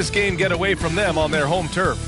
this game get away from them on their home turf.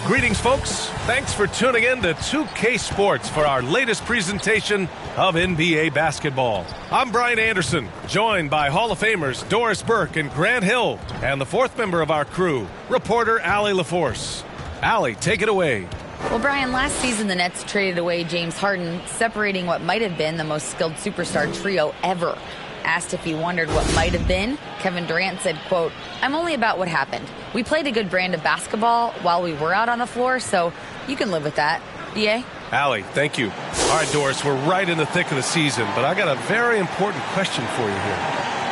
Greetings, folks. Thanks for tuning in to 2K Sports for our latest presentation of NBA basketball. I'm Brian Anderson, joined by Hall of Famers Doris Burke and Grant Hill, and the fourth member of our crew, reporter Allie LaForce. Allie, take it away. Well, Brian, last season the Nets traded away James Harden, separating what might have been the most skilled superstar trio ever. Asked if he wondered what might have been, Kevin Durant said, quote, "I'm only about what happened. We played a good brand of basketball while we were out on the floor, so you can live with that." DA? Allie, thank you. All right, Doris, we're right in the thick of the season, but I got a very important question for you here.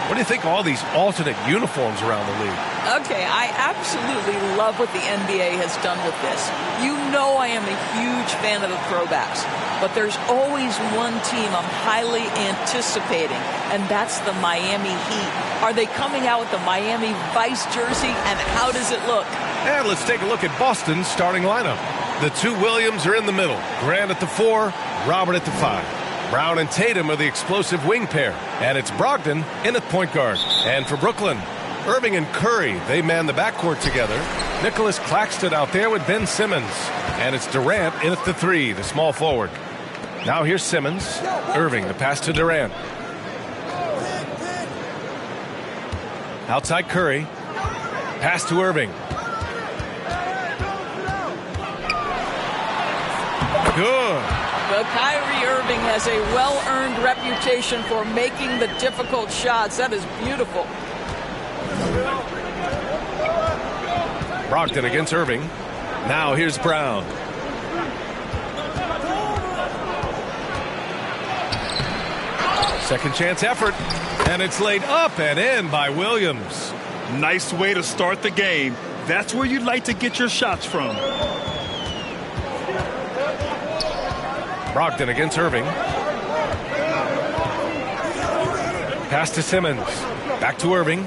What do you think of all these alternate uniforms around the league? Okay, I absolutely love what the NBA has done with this. You know I am a huge fan of the throwbacks, but there's always one team I'm highly anticipating, and that's the Miami Heat. Are they coming out with the Miami Vice jersey, and how does it look? And let's take a look at Boston's starting lineup. The two Williams are in the middle. Grant at the 4, Robert at the 5. Brown and Tatum are the explosive wing pair, and it's Brogdon in at point guard. And for Brooklyn, Irving and Curry, they man the backcourt together. Nicholas Claxton out there with Ben Simmons. And it's Durant in at the 3, the small forward. Now here's Simmons. Irving, the pass to Durant. Outside Curry. Pass to Irving. Good. Well, Kyrie Irving has a well-earned reputation for making the difficult shots. That is beautiful. Brogdon against Irving. Now here's Brown. Second chance effort. And it's laid up and in by Williams. Nice way to start the game. That's where you'd like to get your shots from. Brogdon against Irving. Pass to Simmons. Back to Irving.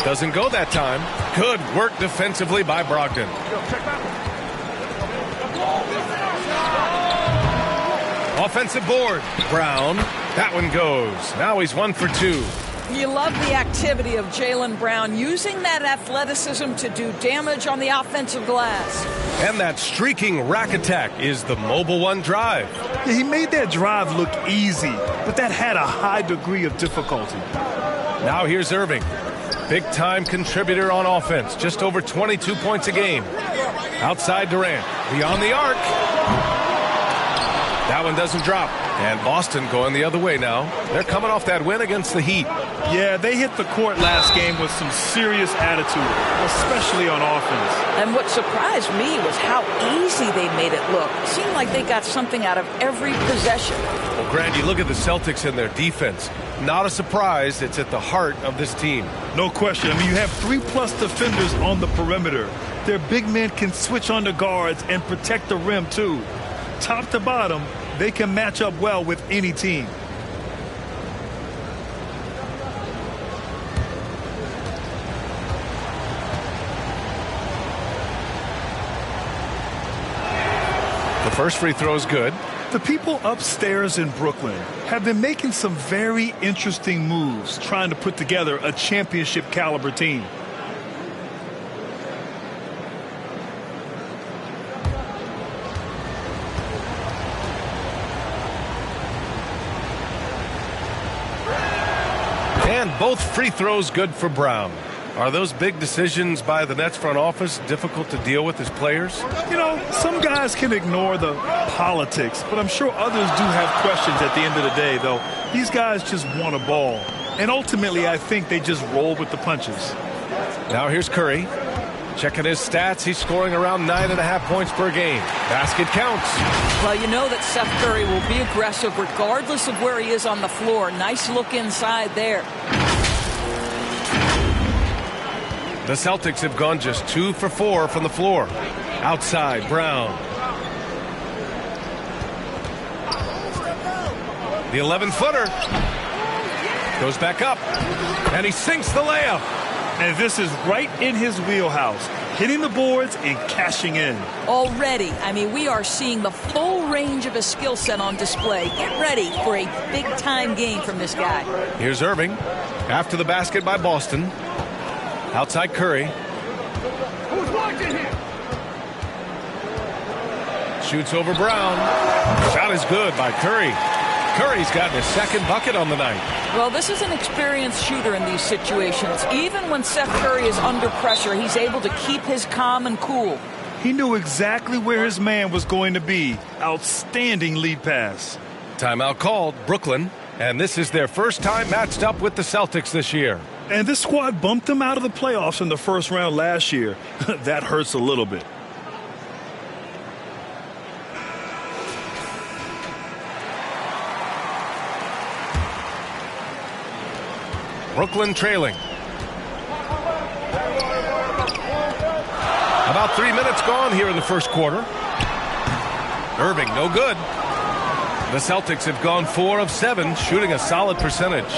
Doesn't go that time. Good work defensively by Brogdon. Offensive board. Brown. That one goes. Now he's 1 for 2. You love the activity of Jaylen Brown, using that athleticism to do damage on the offensive glass. And that streaking rack attack is the mobile one drive. Yeah, he made that drive look easy, but that had a high degree of difficulty. Now here's Irving. Big-time contributor on offense. Just over 22 points a game. Outside Durant. Beyond the arc. That one doesn't drop. And Boston going the other way now. They're coming off that win against the Heat. Yeah, they hit the court last game with some serious attitude, especially on offense. And what surprised me was how easy they made it look. It seemed like they got something out of every possession. Well, Grant, you look at the Celtics and their defense. Not a surprise, it's at the heart of this team. No question. I mean, you have 3+ defenders on the perimeter. Their big men can switch on the guards and protect the rim, too. Top to bottom, they can match up well with any team. The first free throw is good. The people upstairs in Brooklyn have been making some very interesting moves trying to put together a championship caliber team. And both free throws good for Brown. Are those big decisions by the Nets front office difficult to deal with as players? You know, some guys can ignore the politics, but I'm sure others do have questions at the end of the day, though. These guys just want a ball. And ultimately, I think they just roll with the punches. Now here's Curry. Checking his stats, he's scoring around 9.5 points per game. Basket counts. Well, you know that Seth Curry will be aggressive regardless of where he is on the floor. Nice look inside there. The Celtics have gone just 2 for 4 from the floor. Outside, Brown. The 11-footer goes back up, and he sinks the layup. And this is right in his wheelhouse. hitting the boards and cashing in. Already, we are seeing the full range of his skill set on display. Get ready for a big-time game from this guy. Here's Irving. After the basket by Boston. Outside Curry. Who's watching here? Shoots over Brown. Shot is good by Curry. Curry's gotten his second bucket on the night. Well, this is an experienced shooter in these situations. Even when Seth Curry is under pressure, he's able to keep his calm and cool. He knew exactly where his man was going to be. Outstanding lead pass. Timeout called, Brooklyn. And this is their first time matched up with the Celtics this year. And this squad bumped them out of the playoffs in the first round last year. That hurts a little bit. Brooklyn trailing. About 3 minutes gone here in the first quarter. Irving, no good. The Celtics have gone 4 of 7, shooting a solid percentage.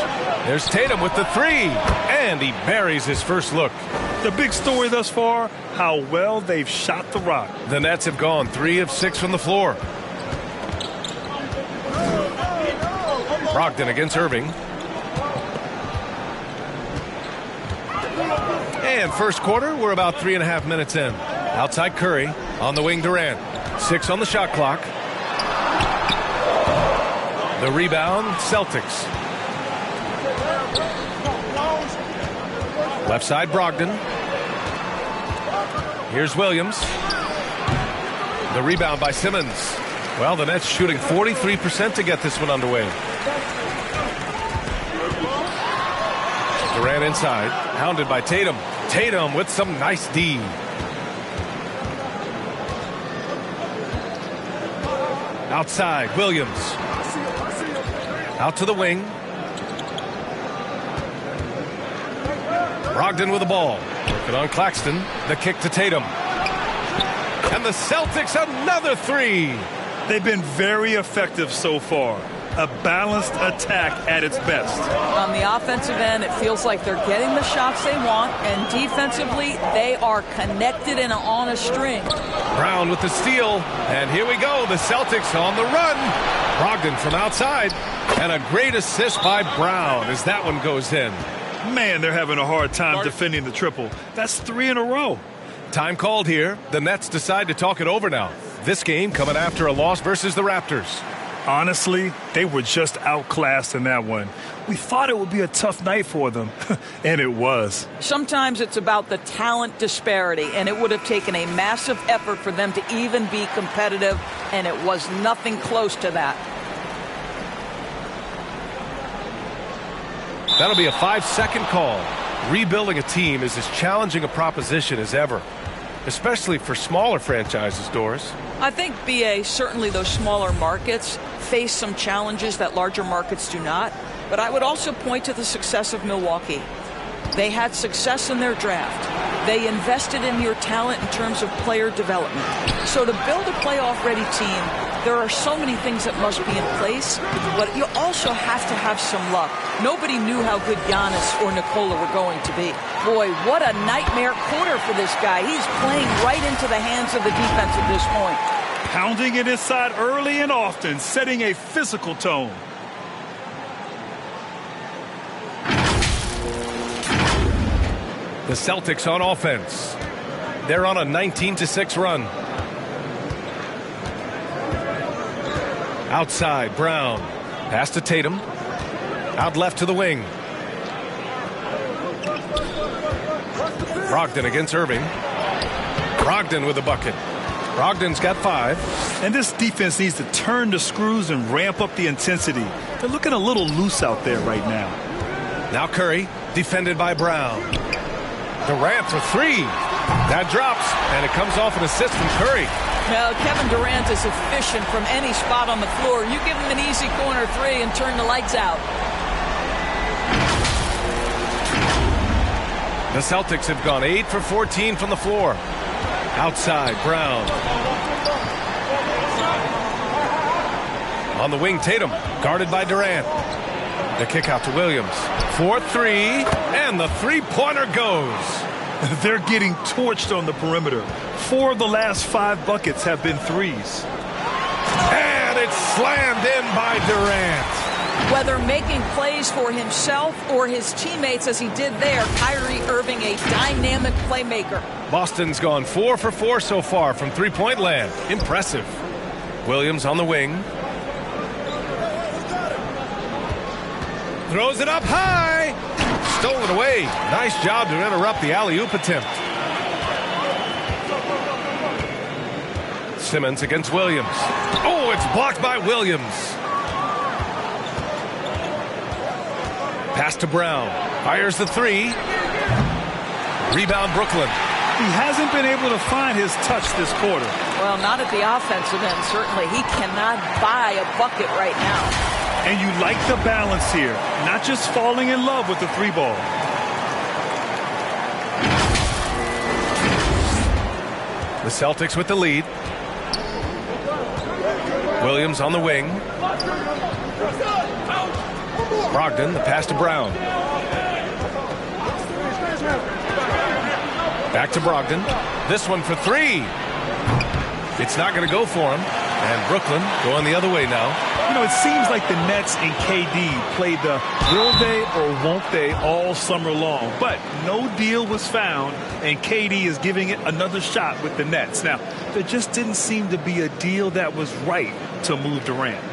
There's Tatum with the three, and he buries his first look. The big story thus far, how well they've shot the rock. The Nets have gone 3 of 6 from the floor. Brogdon against Irving. And first quarter, we're about 3.5 minutes in. Outside Curry, on the wing Durant. 6 on the shot clock. The rebound, Celtics. Left side, Brogdon. Here's Williams. The rebound by Simmons. Well, the Nets shooting 43% to get this one underway. Durant inside, hounded by Tatum. Tatum with some nice D. Outside, Williams. Out to the wing. Brogdon with the ball. Working on Claxton. The kick to Tatum. And the Celtics another three. They've been very effective so far. A balanced attack at its best. On the offensive end, it feels like they're getting the shots they want, and defensively, they are connected and on a string. Brown with the steal, and here we go. The Celtics on the run. Brogdon from outside, and a great assist by Brown as that one goes in. Man, they're having a hard time defending the triple. That's 3 in a row. Time called here. The Nets decide to talk it over now. This game coming after a loss versus the Raptors. Honestly, they were just outclassed in that one. We thought it would be a tough night for them, and it was. Sometimes it's about the talent disparity, and it would have taken a massive effort for them to even be competitive, and it was nothing close to that. That'll be a 5-second call. Rebuilding a team is as challenging a proposition as ever, especially for smaller franchises, Doris. I think, B.A., certainly those smaller markets face some challenges that larger markets do not. But I would also point to the success of Milwaukee. They had success in their draft. They invested in your talent in terms of player development. So to build a playoff-ready team, there are so many things that must be in place, but you also have to have some luck. Nobody knew how good Giannis or Nikola were going to be. Boy, what a nightmare quarter for this guy. He's playing right into the hands of the defense at this point. Pounding it inside early and often, setting a physical tone. The Celtics on offense. They're on a 19-6 run. Outside, Brown. Pass to Tatum. Out left to the wing. Brogdon against Irving. Brogdon with a bucket. Brogdon's got 5. And this defense needs to turn the screws and ramp up the intensity. They're looking a little loose out there right now. Now Curry, defended by Brown. Durant for 3. That drops, and it comes off an assist from Curry. Now, Kevin Durant is efficient from any spot on the floor. You give him an easy corner 3 and turn the lights out. The Celtics have gone 8 for 14 from the floor. Outside, Brown. On the wing, Tatum, guarded by Durant. The kick out to Williams. 4-3, and the three-pointer goes. They're getting torched on the perimeter. 4 of the last 5 buckets have been threes. And it's slammed in by Durant. Whether making plays for himself or his teammates as he did there, Kyrie Irving, a dynamic playmaker. Boston's gone 4 for 4 so far from three-point land. Impressive. Williams on the wing. Throws it up high. Stolen away. Nice job to interrupt the alley-oop attempt. Simmons against Williams. Oh, it's blocked by Williams. Pass to Brown. Fires the three. Rebound Brooklyn. He hasn't been able to find his touch this quarter. Well, not at the offensive end, certainly. He cannot buy a bucket right now. And you like the balance here. Not just falling in love with the 3 ball. The Celtics with the lead. Williams on the wing. Brogdon, the pass to Brown. Back to Brogdon. This one for 3. It's not going to go for him. And Brooklyn going the other way now. You know, it seems like the Nets and KD played the will they or won't they all summer long. But no deal was found, and KD is giving it another shot with the Nets. Now, there just didn't seem to be a deal that was right to move Durant.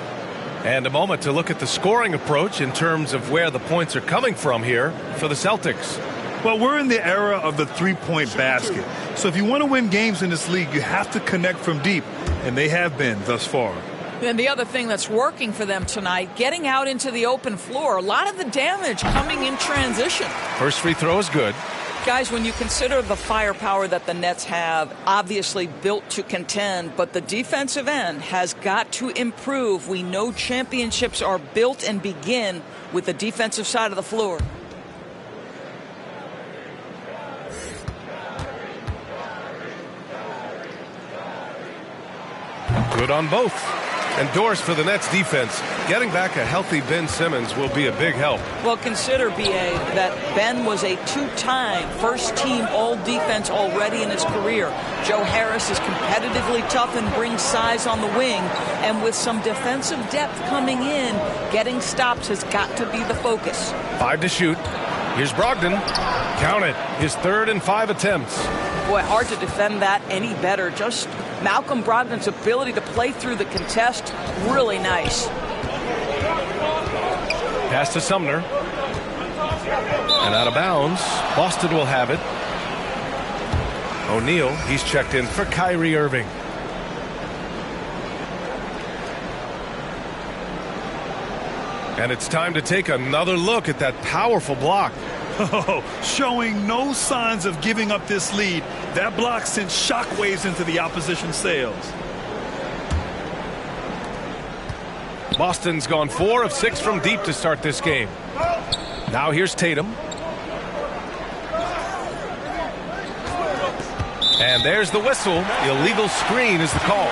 And a moment to look at the scoring approach in terms of where the points are coming from here for the Celtics. Well, we're in the era of the 3-point basket. So if you want to win games in this league, you have to connect from deep, and they have been thus far. And the other thing that's working for them tonight, getting out into the open floor. A lot of the damage coming in transition. First free throw is good. Guys, when you consider the firepower that the Nets have, obviously built to contend, but the defensive end has got to improve. We know championships are built and begin with the defensive side of the floor. Good on both. And doors for the Nets defense. Getting back a healthy Ben Simmons will be a big help. Well, consider, B.A., that Ben was a 2-time first-team all-defense already in his career. Joe Harris is competitively tough and brings size on the wing. And with some defensive depth coming in, getting stops has got to be the focus. 5 to shoot. Here's Brogdon. Count it. His 3rd and 5 attempts. Boy, hard to defend that any better. Just Malcolm Brogdon's ability to play through the contest, really nice. Pass to Sumner. And out of bounds. Boston will have it. O'Neal, he's checked in for Kyrie Irving. And it's time to take another look at that powerful block. Oh, showing no signs of giving up this lead. That block sent shockwaves into the opposition sails. Boston's gone 4 of 6 from deep to start this game. Now here's Tatum. And there's the whistle. Illegal screen is the call.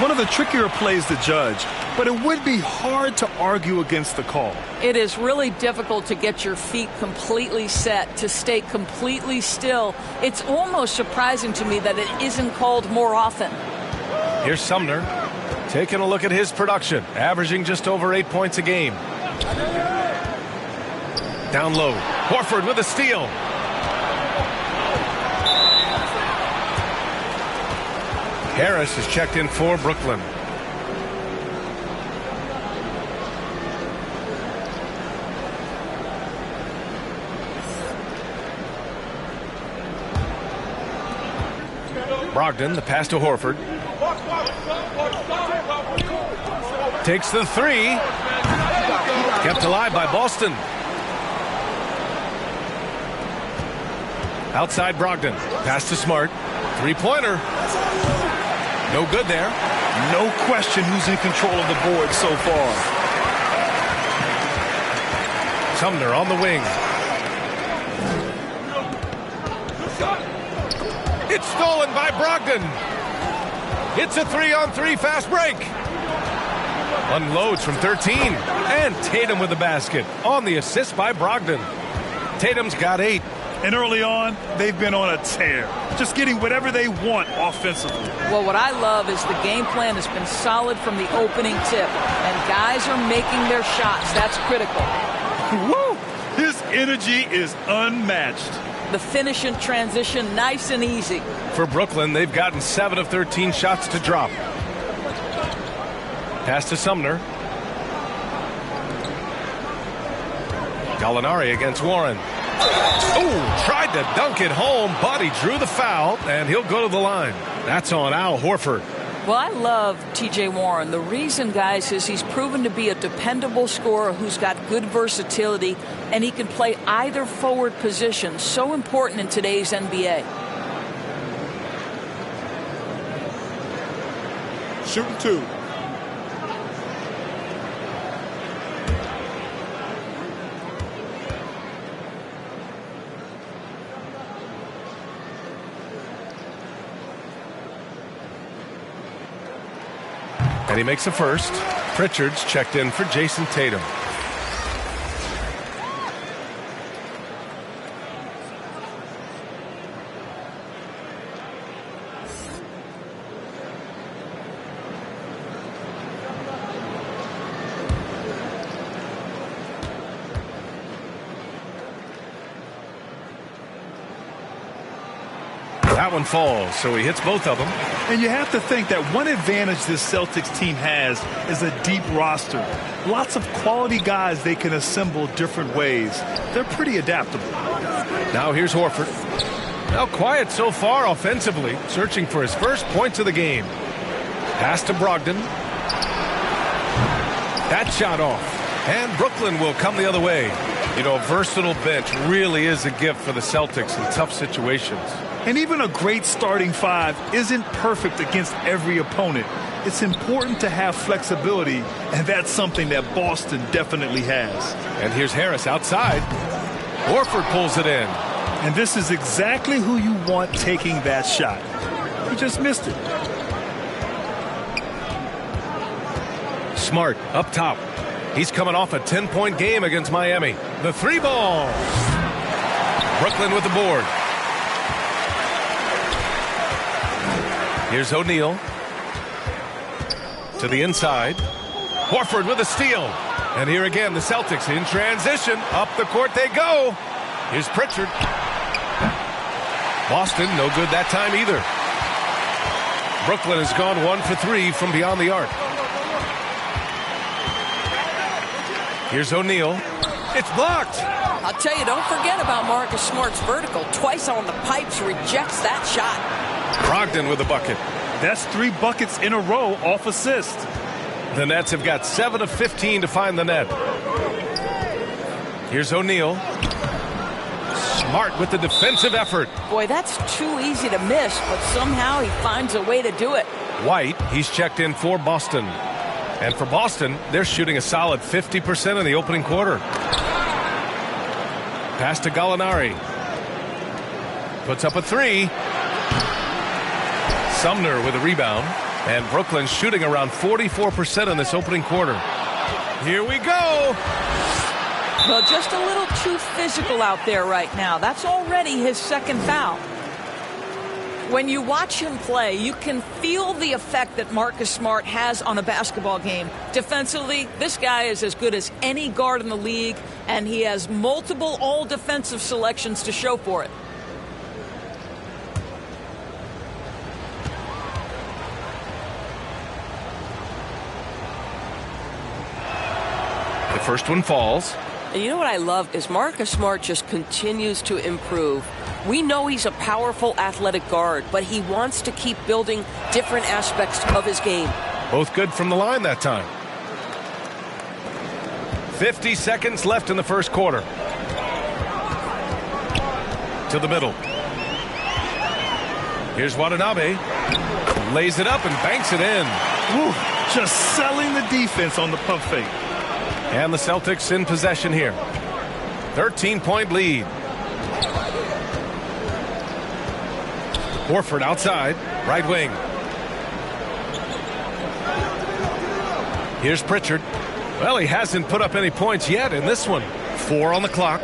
One of the trickier plays to judge, but it would be hard to argue against the call. It is really difficult to get your feet completely set, to stay completely still. It's almost surprising to me that it isn't called more often. Here's Sumner taking a look at his production, averaging just over 8 points a game. Down low. Horford with a steal. Harris is checked in for Brooklyn. Brogdon, the pass to Horford. Takes the 3. Kept alive by Boston. Outside Brogdon. Pass to Smart. 3-pointer. No good there. No question who's in control of the board so far. Sumner on the wing. It's stolen by Brogdon. It's a 3-on-3 fast break. Unloads from 13. And Tatum with the basket on the assist by Brogdon. Tatum's got 8. And early on, they've been on a tear, just getting whatever they want offensively. Well, what I love is the game plan has been solid from the opening tip, and guys are making their shots. That's critical. Woo! His energy is unmatched. The finish in transition, nice and easy. For Brooklyn, they've gotten 7 of 13 shots to drop. Pass to Sumner. Gallinari against Warren. Oh, tried to dunk it home, but he drew the foul, and he'll go to the line. That's on Al Horford. Well, I love T.J. Warren. The reason, guys, is he's proven to be a dependable scorer who's got good versatility, and he can play either forward position. So important in today's NBA. Shooting 2. And he makes a first. Pritchard's checked in for Jason Tatum. That one falls, so he hits both of them. And you have to think that one advantage this Celtics team has is a deep roster. Lots of quality guys they can assemble different ways. They're pretty adaptable. Now here's Horford. Now quiet so far offensively, searching for his first points of the game. Pass to Brogdon. That shot off. And Brooklyn will come the other way. You know, a versatile bench really is a gift for the Celtics in tough situations. And even a great starting five isn't perfect against every opponent. It's important to have flexibility, and that's something that Boston definitely has. And here's Harris outside. Horford pulls it in. And this is exactly who you want taking that shot. He just missed it. Smart up top. He's coming off a 10-point game against Miami. The 3 ball. Brooklyn with the board. Here's O'Neal. To the inside. Horford with a steal. And here again, the Celtics in transition. Up the court they go. Here's Pritchard. Boston, no good that time either. Brooklyn has gone 1 for 3 from beyond the arc. Here's O'Neal. It's blocked. I'll tell you, don't forget about Marcus Smart's vertical. Twice on the pipes, rejects that shot. Brogdon with a bucket. That's 3 buckets in a row off assist. The Nets have got 7 of 15 to find the net. Here's O'Neal. Smart with the defensive effort. Boy, that's too easy to miss, but somehow he finds a way to do it. White, he's checked in for Boston. And for Boston, they're shooting a solid 50% in the opening quarter. Pass to Gallinari. Puts up a 3. Sumner with a rebound. And Brooklyn shooting around 44% in this opening quarter. Here we go. Well, just a little too physical out there right now. That's already his second foul. When you watch him play, you can feel the effect that Marcus Smart has on a basketball game. Defensively, this guy is as good as any guard in the league, and he has multiple all-defensive selections to show for it. The first one falls. And you know what I love is Marcus Smart just continues to improve. We know he's a powerful athletic guard, but he wants to keep building different aspects of his game. Both good from the line that time. 50 seconds left in the first quarter. To the middle. Here's Watanabe. Lays it up and banks it in. Woo, just selling the defense on the pump fake. And the Celtics in possession here. 13-point lead. Horford outside, right wing. Here's Pritchard. Well, he hasn't put up any points yet in this one. 4 on the clock.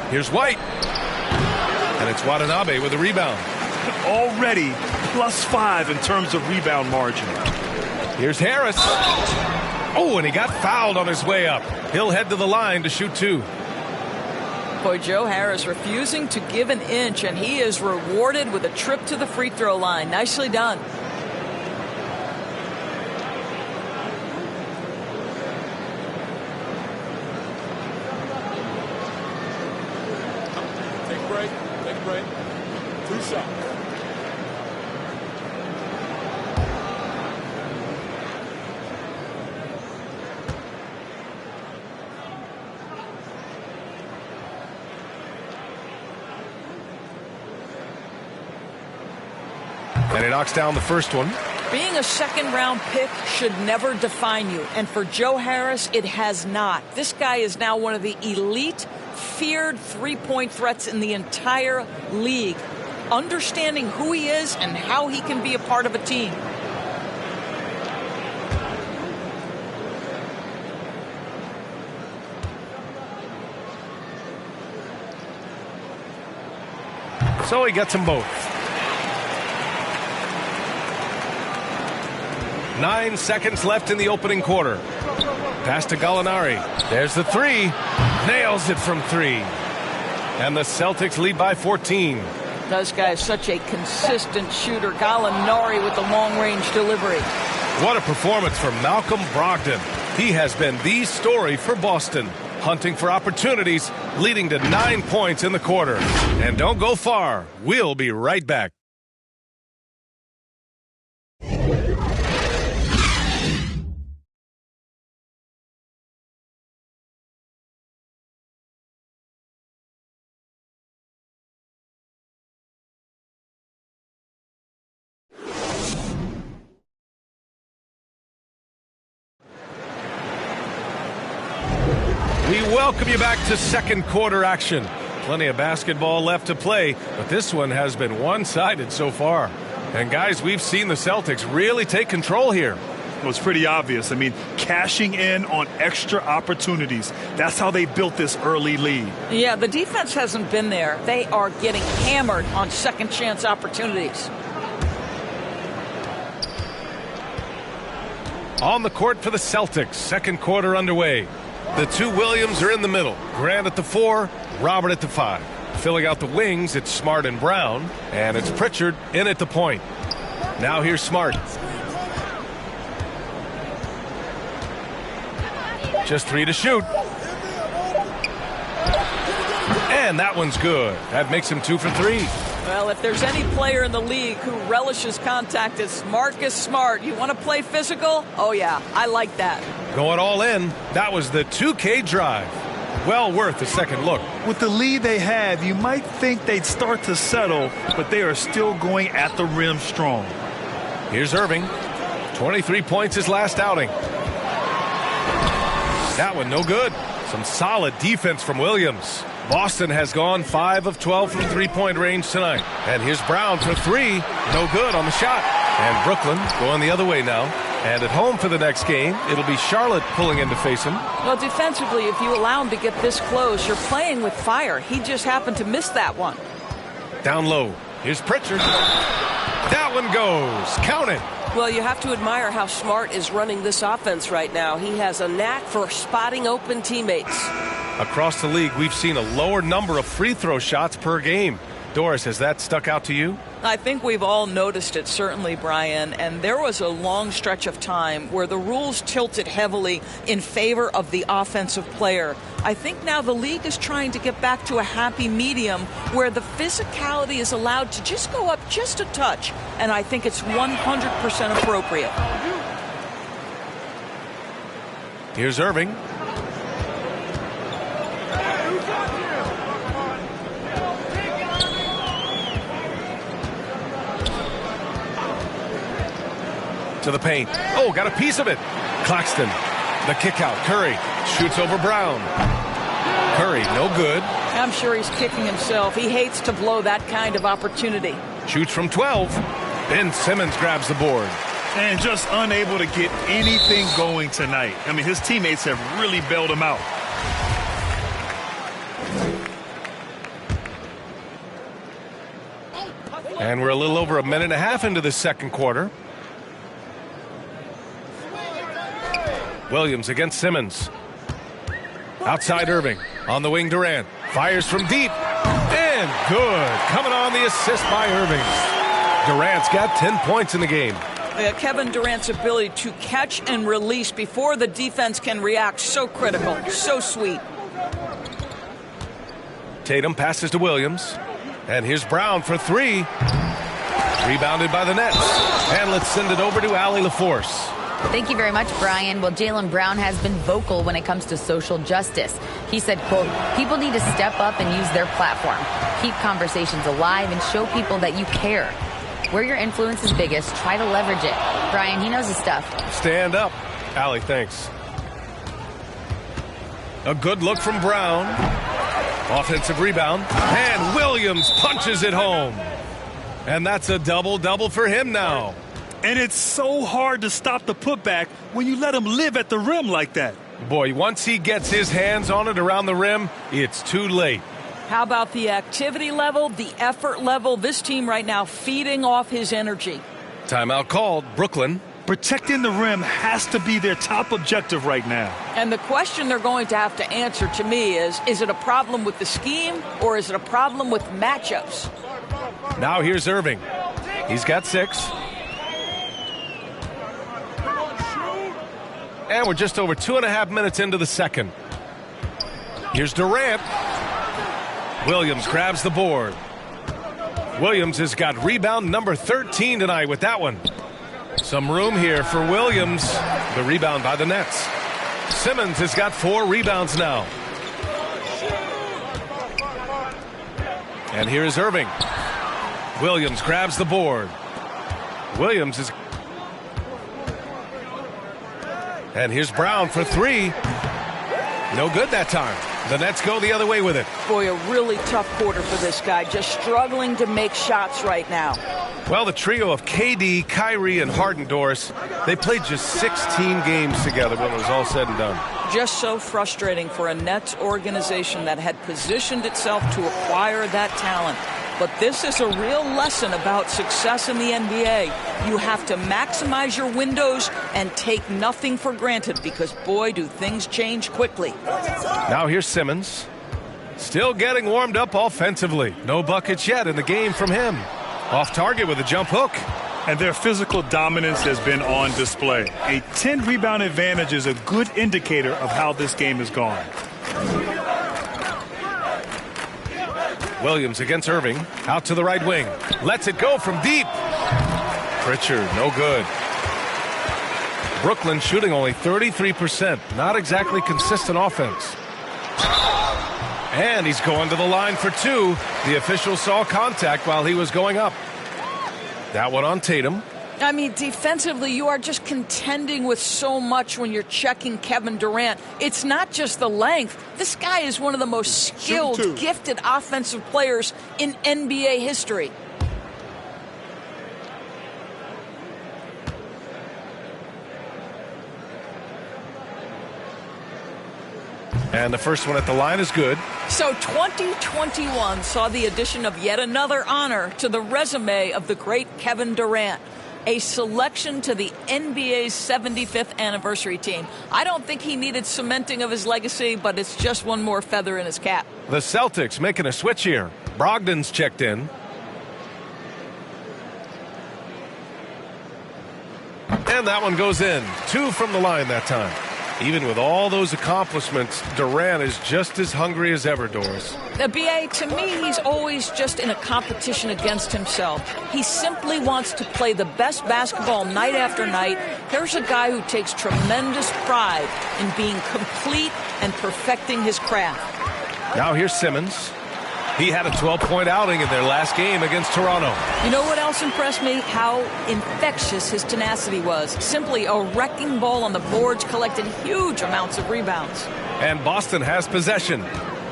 Here's White. And it's Watanabe with a rebound. Already +5 in terms of rebound margin. Here's Harris. Oh, and he got fouled on his way up. He'll head to the line to shoot 2. Boy, Joe Harris refusing to give an inch, and he is rewarded with a trip to the free throw line. Nicely done. Take a break. 2 shots. And he knocks down the first one. Being a second-round pick should never define you. And for Joe Harris, it has not. This guy is now one of the elite, feared three-point threats in the entire league. Understanding who he is and how he can be a part of a team. So he gets them both. 9 seconds left in the opening quarter. Pass to Gallinari. There's the 3. Nails it from 3. And the Celtics lead by 14. This guy is such a consistent shooter. Gallinari with the long-range delivery. What a performance from Malcolm Brogdon. He has been the story for Boston, hunting for opportunities, leading to 9 points in the quarter. And don't go far. We'll be right back. We welcome you back to second quarter action. Plenty of basketball left to play, but this one has been one-sided so far. And guys, we've seen the Celtics really take control here. Well, it's pretty obvious. I mean, cashing in on extra opportunities. That's how they built this early lead. Yeah, the defense hasn't been there. They are getting hammered on second chance opportunities. On the court for the Celtics, second quarter underway. The 2 Williams are in the middle. Grant at the 4, Robert at the 5. Filling out the wings, it's Smart and Brown. And it's Pritchard in at the point. Now here's Smart. Just 3 to shoot. And that one's good. That makes him 2 for 3. Well, if there's any player in the league who relishes contact, it's Marcus Smart. You want to play physical? Oh, yeah, I like that. Going all in. That was the 2K drive. Well worth a second look. With the lead they have, you might think they'd start to settle, but they are still going at the rim strong. Here's Irving. 23 points his last outing. That one no good. Some solid defense from Williams. Boston has gone 5 of 12 from three-point range tonight. And here's Brown for 3. No good on the shot. And Brooklyn going the other way now. And at home for the next game, it'll be Charlotte pulling in to face him. Well, defensively, if you allow him to get this close, you're playing with fire. He just happened to miss that one. Down low. Here's Pritchard. That one goes. Count it. Well, you have to admire how Smart is running this offense right now. He has a knack for spotting open teammates. Across the league, we've seen a lower number of free throw shots per game. Doris, has that stuck out to you? I think we've all noticed it, certainly, Brian. And there was a long stretch of time where the rules tilted heavily in favor of the offensive player. I think now the league is trying to get back to a happy medium where the physicality is allowed to just go up just a touch. And I think it's 100% appropriate. Here's Irving. To the paint. Oh, got a piece of it. Claxton. The kick out. Curry shoots over Brown. Curry, no good. I'm sure he's kicking himself. He hates to blow that kind of opportunity. Shoots from 12. Ben Simmons grabs the board. And just unable to get anything going tonight. I mean, his teammates have really bailed him out. And we're a little over a minute and a half into the second quarter. Williams against Simmons. Outside Irving. On the wing, Durant. Fires from deep. And good. Coming on the assist by Irving. Durant's got 10 points in the game. Kevin Durant's ability to catch and release before the defense can react, so critical, so sweet. Tatum passes to Williams. And here's Brown for three. Rebounded by the Nets. And let's send it over to Allie LaForce. Thank you very much, Brian. Well, Jaylen Brown has been vocal when it comes to social justice. He said, quote, people need to step up and use their platform. Keep conversations alive and show people that you care. Where your influence is biggest, try to leverage it. Brian, he knows his stuff. Stand up. Allie, thanks. A good look from Brown. Offensive rebound. And Williams punches it home. And that's a double-double for him now. And it's so hard to stop the putback when you let him live at the rim like that. Boy, once he gets his hands on it around the rim, it's too late. How about the activity level, the effort level? This team right now feeding off his energy. Timeout called. Brooklyn. Protecting the rim has to be their top objective right now. And the question they're going to have to answer to me is it a problem with the scheme or is it a problem with matchups? Now here's Irving. He's got 6. And we're just over 2.5 minutes into the second. Here's Durant. Williams grabs the board. Williams has got rebound number 13 tonight with that one. Some room here for Williams. The rebound by the Nets. Simmons has got 4 rebounds now. And here is Irving. Williams grabs the board. Williams is... And here's Brown for 3. No good that time. The Nets go the other way with it. Boy, a really tough quarter for this guy. Just struggling to make shots right now. Well, the trio of KD, Kyrie, and Harden, Doris, they played just 16 games together when it was all said and done. Just so frustrating for a Nets organization that had positioned itself to acquire that talent. But this is a real lesson about success in the NBA. You have to maximize your windows and take nothing for granted because, boy, do things change quickly. Now here's Simmons. Still getting warmed up offensively. No buckets yet in the game from him. Off target with a jump hook. And their physical dominance has been on display. A 10-rebound advantage is a good indicator of how this game has gone. Williams against Irving. Out to the right wing. Lets it go from deep. Pritchard, no good. Brooklyn shooting only 33%. Not exactly consistent offense. And he's going to the line for 2. The official saw contact while he was going up. That one on Tatum. I mean, defensively, you are just contending with so much when you're checking Kevin Durant. It's not just the length. This guy is one of the most skilled, gifted offensive players in NBA history. And the first one at the line is good. So 2021 saw the addition of yet another honor to the resume of the great Kevin Durant. A selection to the NBA's 75th anniversary team. I don't think he needed cementing of his legacy, but it's just one more feather in his cap. The Celtics making a switch here. Brogdon's checked in. And that one goes in. 2 from the line that time. Even with all those accomplishments, Durant is just as hungry as ever, Doris. BA, to me, he's always just in a competition against himself. He simply wants to play the best basketball night after night. Here's a guy who takes tremendous pride in being complete and perfecting his craft. Now here's Simmons. He had a 12-point outing in their last game against Toronto. You know what else impressed me? How infectious his tenacity was. Simply a wrecking ball on the boards, collected huge amounts of rebounds. And Boston has possession,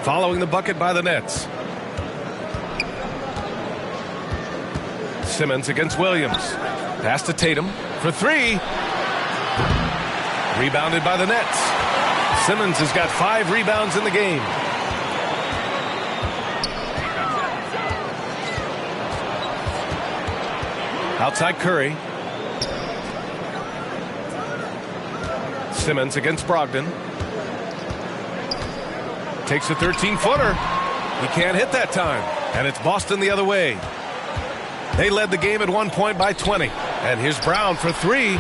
following the bucket by the Nets. Simmons against Williams. Pass to Tatum for 3. Rebounded by the Nets. Simmons has got 5 rebounds in the game. Outside Curry. Simmons against Brogdon. Takes a 13-footer. He can't hit that time. And it's Boston the other way. They led the game at one point by 20. And here's Brown for three.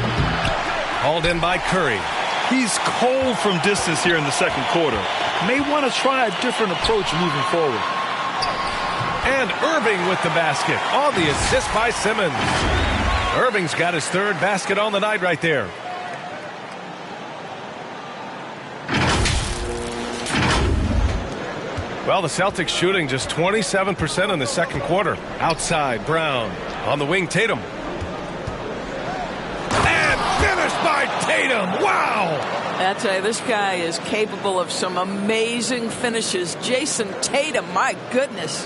Hauled in by Curry. He's cold from distance here in the second quarter. May want to try a different approach moving forward. And Irving with the basket on the assist by Simmons. Irving's got his third basket on the night right there. Well, the Celtics shooting just 27% in the second quarter. Outside, Brown. On the wing, Tatum. And finished by Tatum. Wow! I tell you, this guy is capable of some amazing finishes. Jason Tatum, my goodness.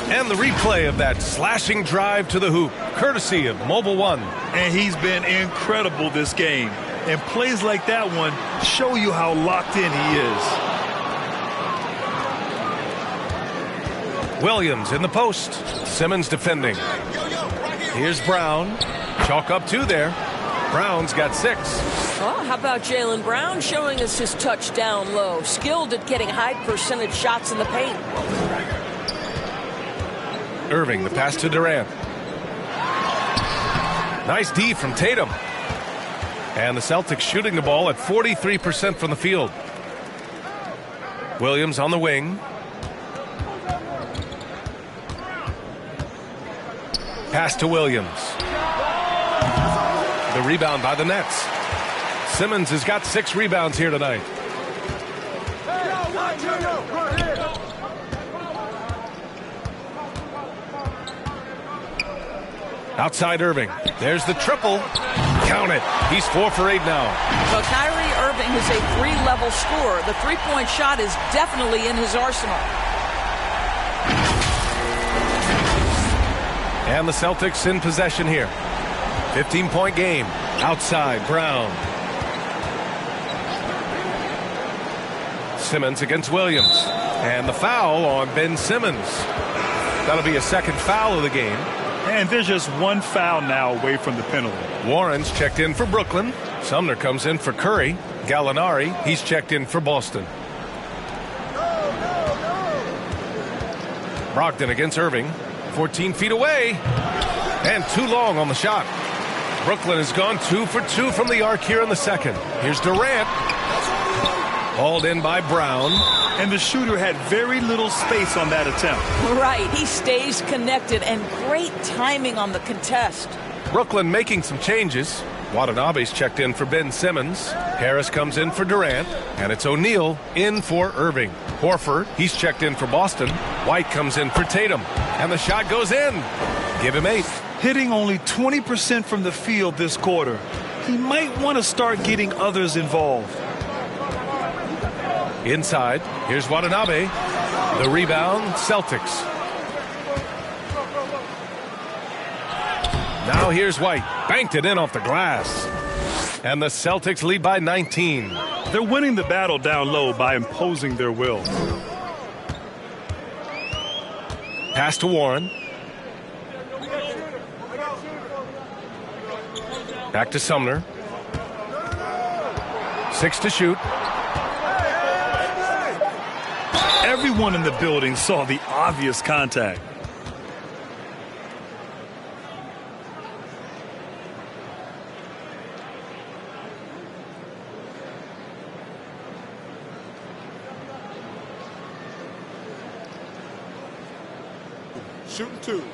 And the replay of that slashing drive to the hoop, courtesy of Mobile One. And he's been incredible this game. And plays like that one show you how locked in he is. Williams in the post. Simmons defending. Here's Brown. Chalk up two there. Brown's got 6. Well, how about Jaylen Brown showing us his touch down low? Skilled at getting high percentage shots in the paint. Irving, the pass to Durant. Nice D from Tatum. And the Celtics shooting the ball at 43% from the field. Williams on the wing. Pass to Williams. The rebound by the Nets. Simmons has got 6 rebounds here tonight. Outside Irving. There's the triple. Count it. He's 4 for 8 now. So Kyrie Irving is a 3-level scorer. The three-point shot is definitely in his arsenal. And the Celtics in possession here. 15-point game. Outside Brown. Simmons against Williams. And the foul on Ben Simmons. That'll be a second foul of the game. And there's just one foul now away from the penalty. Warren's checked in for Brooklyn. Sumner comes in for Curry. Gallinari, he's checked in for Boston. Brogdon against Irving. 14 feet away. And too long on the shot. Brooklyn has gone 2 for 2 from the arc here in the second. Here's Durant. Hauled in by Brown. And the shooter had very little space on that attempt. Right. He stays connected and great timing on the contest. Brooklyn making some changes. Watanabe's checked in for Ben Simmons. Harris comes in for Durant. And it's O'Neal in for Irving. Horford, he's checked in for Boston. White comes in for Tatum. And the shot goes in. Give him 8. Hitting only 20% from the field this quarter. He might want to start getting others involved. Inside, here's Watanabe. The rebound, Celtics. Now here's White. Banked it in off the glass. And the Celtics lead by 19. They're winning the battle down low by imposing their will. Pass to Warren. Back to Sumner. 6 to shoot. Everyone in the building saw the obvious contact. Shooting 2.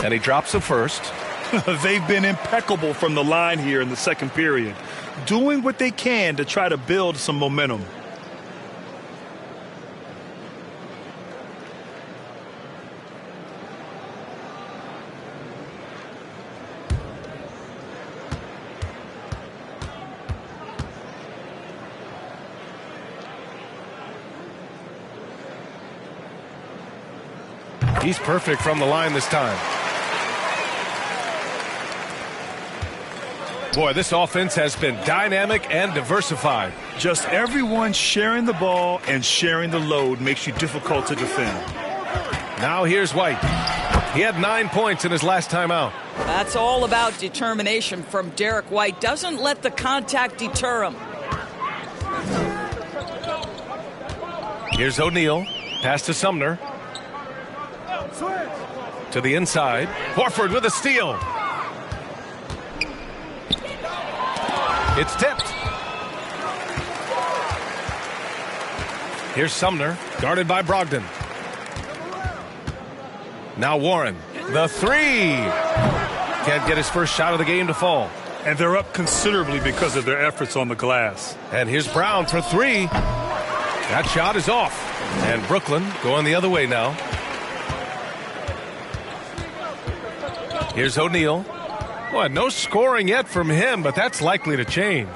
And he drops the first. They've been impeccable from the line here in the second period, doing what they can to try to build some momentum. He's perfect from the line this time. Boy, this offense has been dynamic and diversified. Just everyone sharing the ball and sharing the load makes you difficult to defend. Now here's White. He had 9 points in his last time out. That's all about determination from Derek White. Doesn't let the contact deter him. Here's O'Neal. Pass to Sumner. To the inside. Horford with a steal. It's tipped. Here's Sumner, guarded by Brogdon. Now Warren, the three. Can't get his first shot of the game to fall. And they're up considerably because of their efforts on the glass. And here's Brown for three. That shot is off. And Brooklyn going the other way now. Here's O'Neal. Boy, no scoring yet from him, but that's likely to change.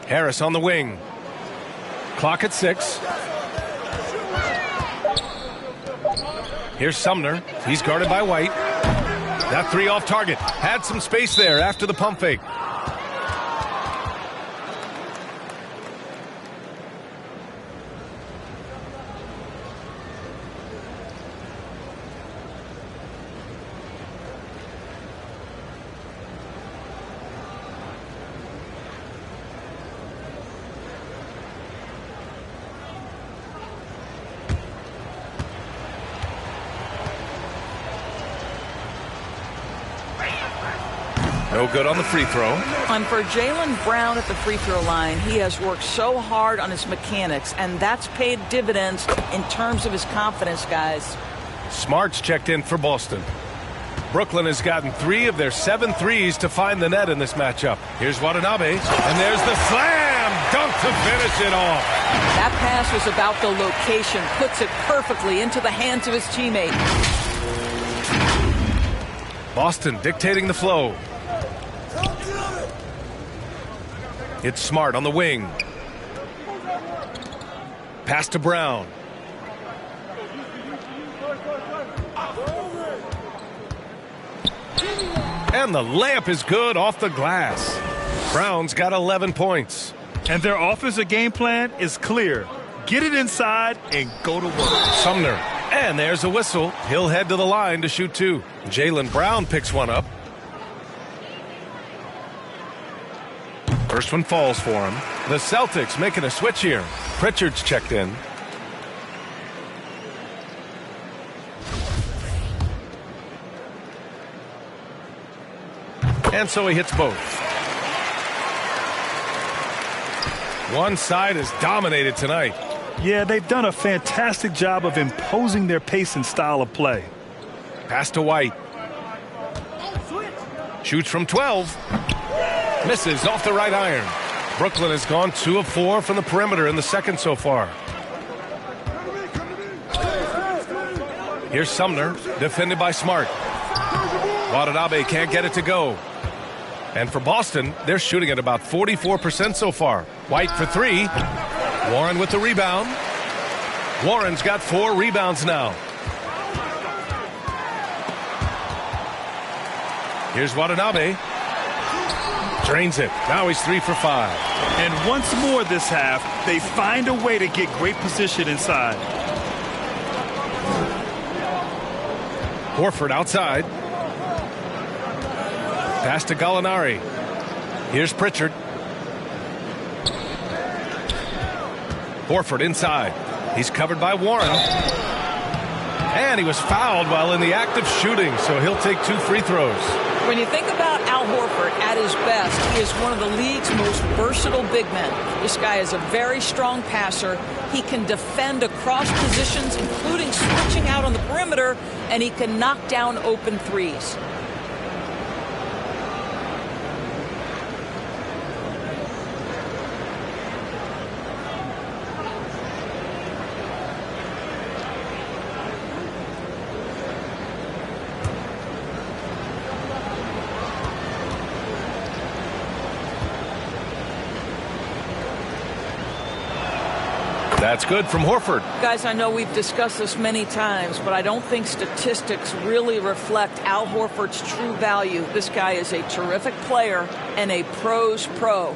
Harris on the wing. Clock at 6. Here's Sumner. He's guarded by White. That three off target. Had some space there after the pump fake. No good on the free throw. And for Jaylen Brown at the free throw line, he has worked so hard on his mechanics, and that's paid dividends in terms of his confidence, guys. Smart's checked in for Boston. Brooklyn has gotten 3 of their 7 threes to find the net in this matchup. Here's Watanabe, and there's the slam dunk to finish it off. That pass was about the location, puts it perfectly into the hands of his teammate. Boston dictating the flow. It's Smart on the wing. Pass to Brown. And the layup is good off the glass. Brown's got 11 points. And their offensive game plan is clear. Get it inside and go to work. Sumner. And there's a whistle. He'll head to the line to shoot 2. Jaylen Brown picks one up. First one falls for him. The Celtics making a switch here. Pritchard's checked in. And so he hits both. One side is dominated tonight. Yeah, they've done a fantastic job of imposing their pace and style of play. Pass to White. Shoots from 12. Misses off the right iron. Brooklyn has gone 2 of 4 from the perimeter in the second so far. Here's Sumner, defended by Smart. Watanabe can't get it to go. And for Boston, they're shooting at about 44% so far. White for 3. Warren with the rebound. Warren's got 4 rebounds now. Here's Watanabe. Drains it. Now he's 3 for 5. And once more this half, they find a way to get great position inside. Horford outside. Pass to Gallinari. Here's Pritchard. Horford inside. He's covered by Warren. And he was fouled while in the act of shooting, so he'll take 2 free throws. When you think about Al Horford at his best, he is one of the league's most versatile big men. This guy is a very strong passer. He can defend across positions, including switching out on the perimeter, and he can knock down open threes. That's good from Horford. Guys, I know we've discussed this many times, but I don't think statistics really reflect Al Horford's true value. This guy is a terrific player and a pro's pro.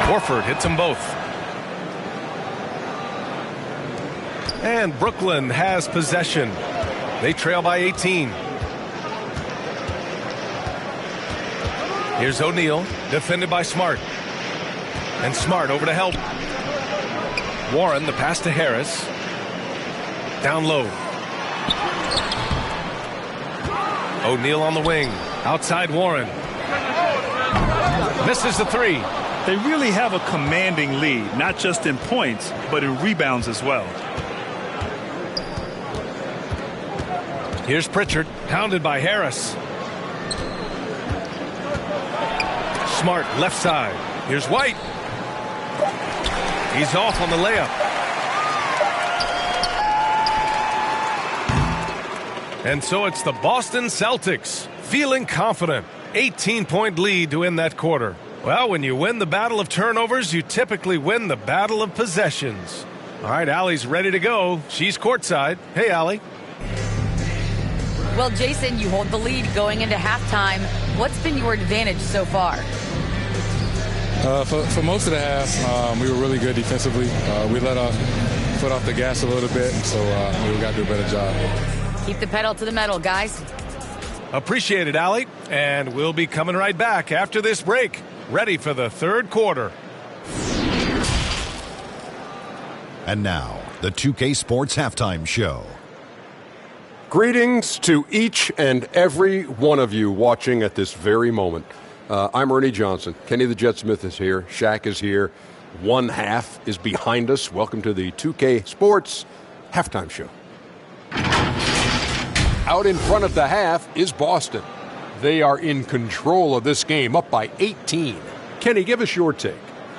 Horford hits them both. And Brooklyn has possession. They trail by 18. Here's O'Neal, defended by Smart. And Smart over to help. Warren, the pass to Harris. Down low. O'Neal on the wing. Outside Warren. Misses the three. They really have a commanding lead, not just in points, but in rebounds as well. Here's Pritchard, pounded by Harris. Smart, left side. Here's White. He's off on the layup. And so it's the Boston Celtics, feeling confident. 18-point lead to win that quarter. Well, when you win the battle of turnovers, you typically win the battle of possessions. All right, Allie's ready to go. She's courtside. Hey, Allie. Well, Jason, you hold the lead going into halftime. What's been your advantage so far? For most of the half, we were really good defensively. We let our foot off the gas a little bit, so we got to do a better job. Keep the pedal to the metal, guys. Appreciate it, Allie. And we'll be coming right back after this break. Ready for the third quarter. And now, the 2K Sports Halftime Show. Greetings to each and every one of you watching at this very moment. I'm Ernie Johnson. Kenny the Jet Smith is here. Shaq is here. One half is behind us. Welcome to the 2K Sports Halftime Show. Out in front of the half is Boston. They are in control of this game, up by 18. Kenny, give us your take.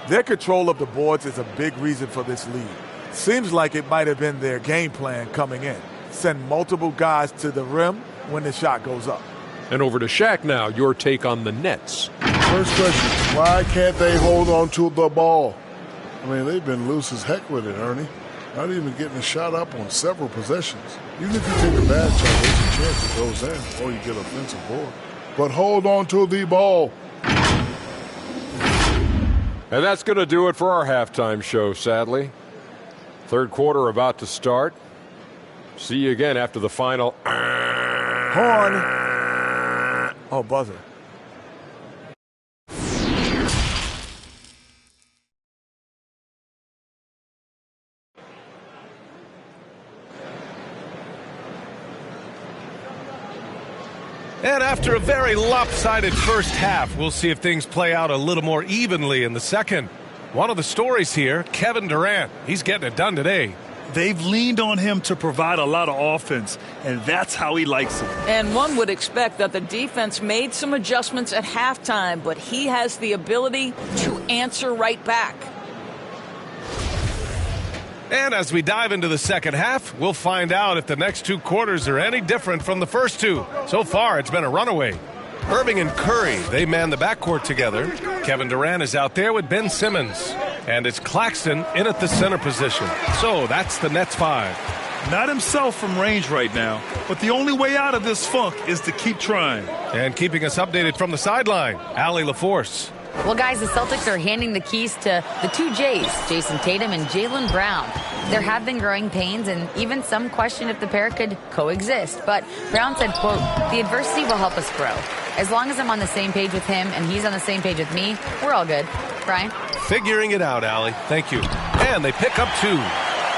Their control of the boards is a big reason for this lead. Seems like it might have been their game plan coming in. Send multiple guys to the rim when the shot goes up. And over to Shaq now, your take on the Nets. First question, why can't they hold on to the ball? I mean, they've been loose as heck with it, Ernie. Not even getting a shot up on several possessions. Even if you take a bad shot, there's a chance it goes in or you get offensive board. But hold on to the ball. And that's going to do it for our halftime show, sadly. Third quarter about to start. See you again after the final. Horn. Oh, buzzer. And after a very lopsided first half, we'll see if things play out a little more evenly in the second. One of the stories here, Kevin Durant. He's getting it done today. They've leaned on him to provide a lot of offense, and that's how he likes it. And one would expect that the defense made some adjustments at halftime, but he has the ability to answer right back. And as we dive into the second half, we'll find out if the next two quarters are any different from the first two. So far, it's been a runaway. Irving and Curry, they man the backcourt together. Kevin Durant is out there with Ben Simmons. And it's Claxton in at the center position. So that's the Nets 5. Not himself from range right now, but the only way out of this funk is to keep trying. And keeping us updated from the sideline, Allie LaForce. Well, guys, the Celtics are handing the keys to the two J's, Jason Tatum and Jaylen Brown. There have been growing pains and even some question if the pair could coexist. But Brown said, quote, the adversity will help us grow. As long as I'm on the same page with him and he's on the same page with me, we're all good. Brian? Figuring it out, Allie. Thank you. And they pick up 2.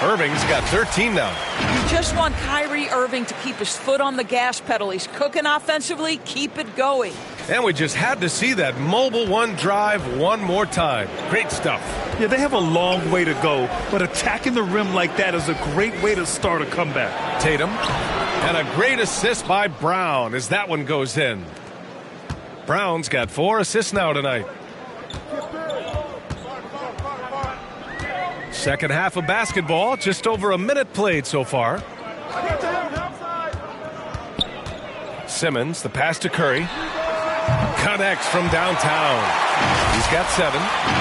Irving's got 13 now. You just want Kyrie Irving to keep his foot on the gas pedal. He's cooking offensively. Keep it going. And we just had to see that mobile one drive one more time. Great stuff. Yeah, they have a long way to go, but attacking the rim like that is a great way to start a comeback. Tatum. And a great assist by Brown as that one goes in. Brown's got 4 assists now tonight. Second half of basketball, just over a minute played so far. Simmons, the pass to Curry. Connects from downtown. He's got 7.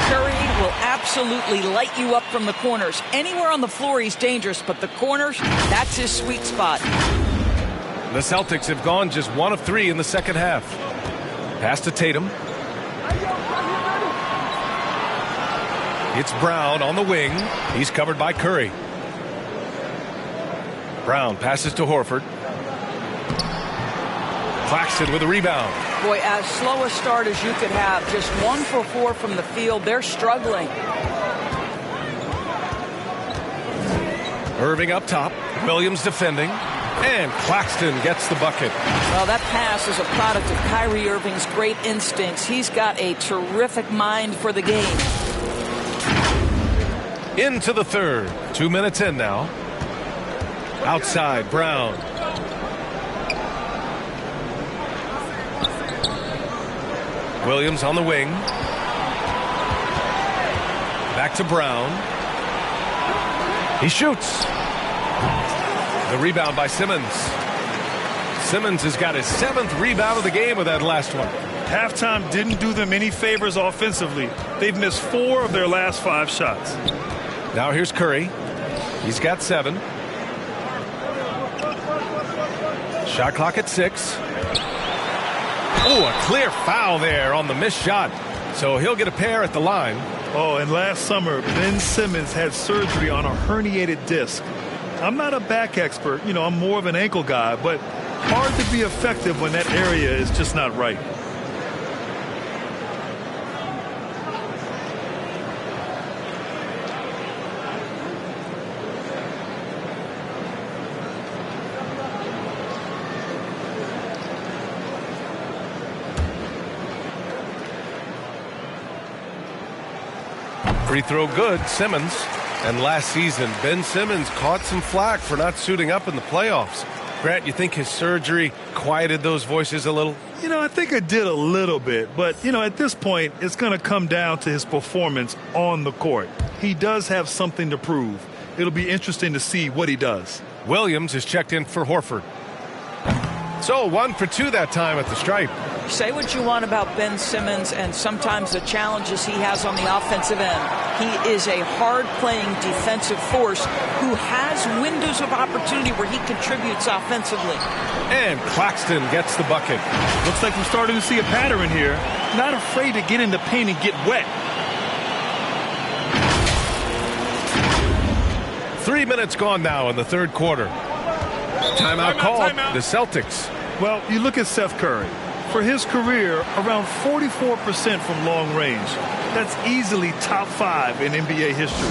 Curry will absolutely light you up from the corners. Anywhere on the floor, he's dangerous, but the corners, that's his sweet spot. The Celtics have gone just 1 of 3 in the second half. Pass to Tatum. It's Brown on the wing. He's covered by Curry. Brown passes to Horford. Claxton with a rebound. Boy, as slow a start as you could have. Just 1 for 4 from the field. They're struggling. Irving up top. Williams defending. And Claxton gets the bucket. Well, that pass is a product of Kyrie Irving's great instincts. He's got a terrific mind for the game. Into the third. 2 minutes in now. Outside, Brown. Williams on the wing. Back to Brown. He shoots. The rebound by Simmons. Simmons has got his 7th rebound of the game with that last one. Halftime didn't do them any favors offensively. They've missed 4 of their last 5 shots. Now here's Curry. He's got 7. Shot clock at 6. Oh, a clear foul there on the missed shot. So he'll get a pair at the line. Oh, and last summer, Ben Simmons had surgery on a herniated disc. I'm not a back expert. I'm more of an ankle guy, but hard to be effective when that area is just not right. Free throw good, Simmons. And last season, Ben Simmons caught some flack for not suiting up in the playoffs. Grant, you think his surgery quieted those voices a little? I think it did a little bit. But, at this point, it's going to come down to his performance on the court. He does have something to prove. It'll be interesting to see what he does. Williams is checked in for Horford. So 1 for 2 that time at the stripe. Say what you want about Ben Simmons and sometimes the challenges he has on the offensive end. He is a hard-playing defensive force who has windows of opportunity where he contributes offensively. And Claxton gets the bucket. Looks like we're starting to see a pattern here. Not afraid to get in the paint and get wet. 3 minutes gone now in the third quarter. Timeout called. The Celtics. Well, you look at Seth Curry. For his career, around 44% from long range. That's easily top 5 in NBA history.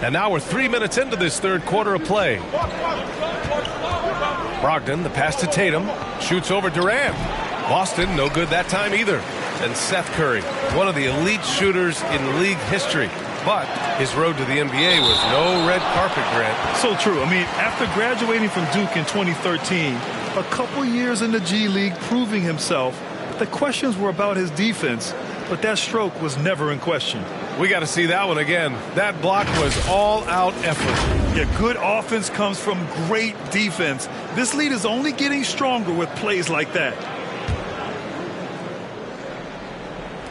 And now we're 3 minutes into this third quarter of play. Brogdon, the pass to Tatum, shoots over Durant. Boston, no good that time either. And Seth Curry, one of the elite shooters in league history. But his road to the NBA was no red carpet, Grant. So true. After graduating from Duke in 2013, a couple years in the G League proving himself, the questions were about his defense, but that stroke was never in question. We got to see that one again. That block was all-out effort. Yeah, good offense comes from great defense. This lead is only getting stronger with plays like that.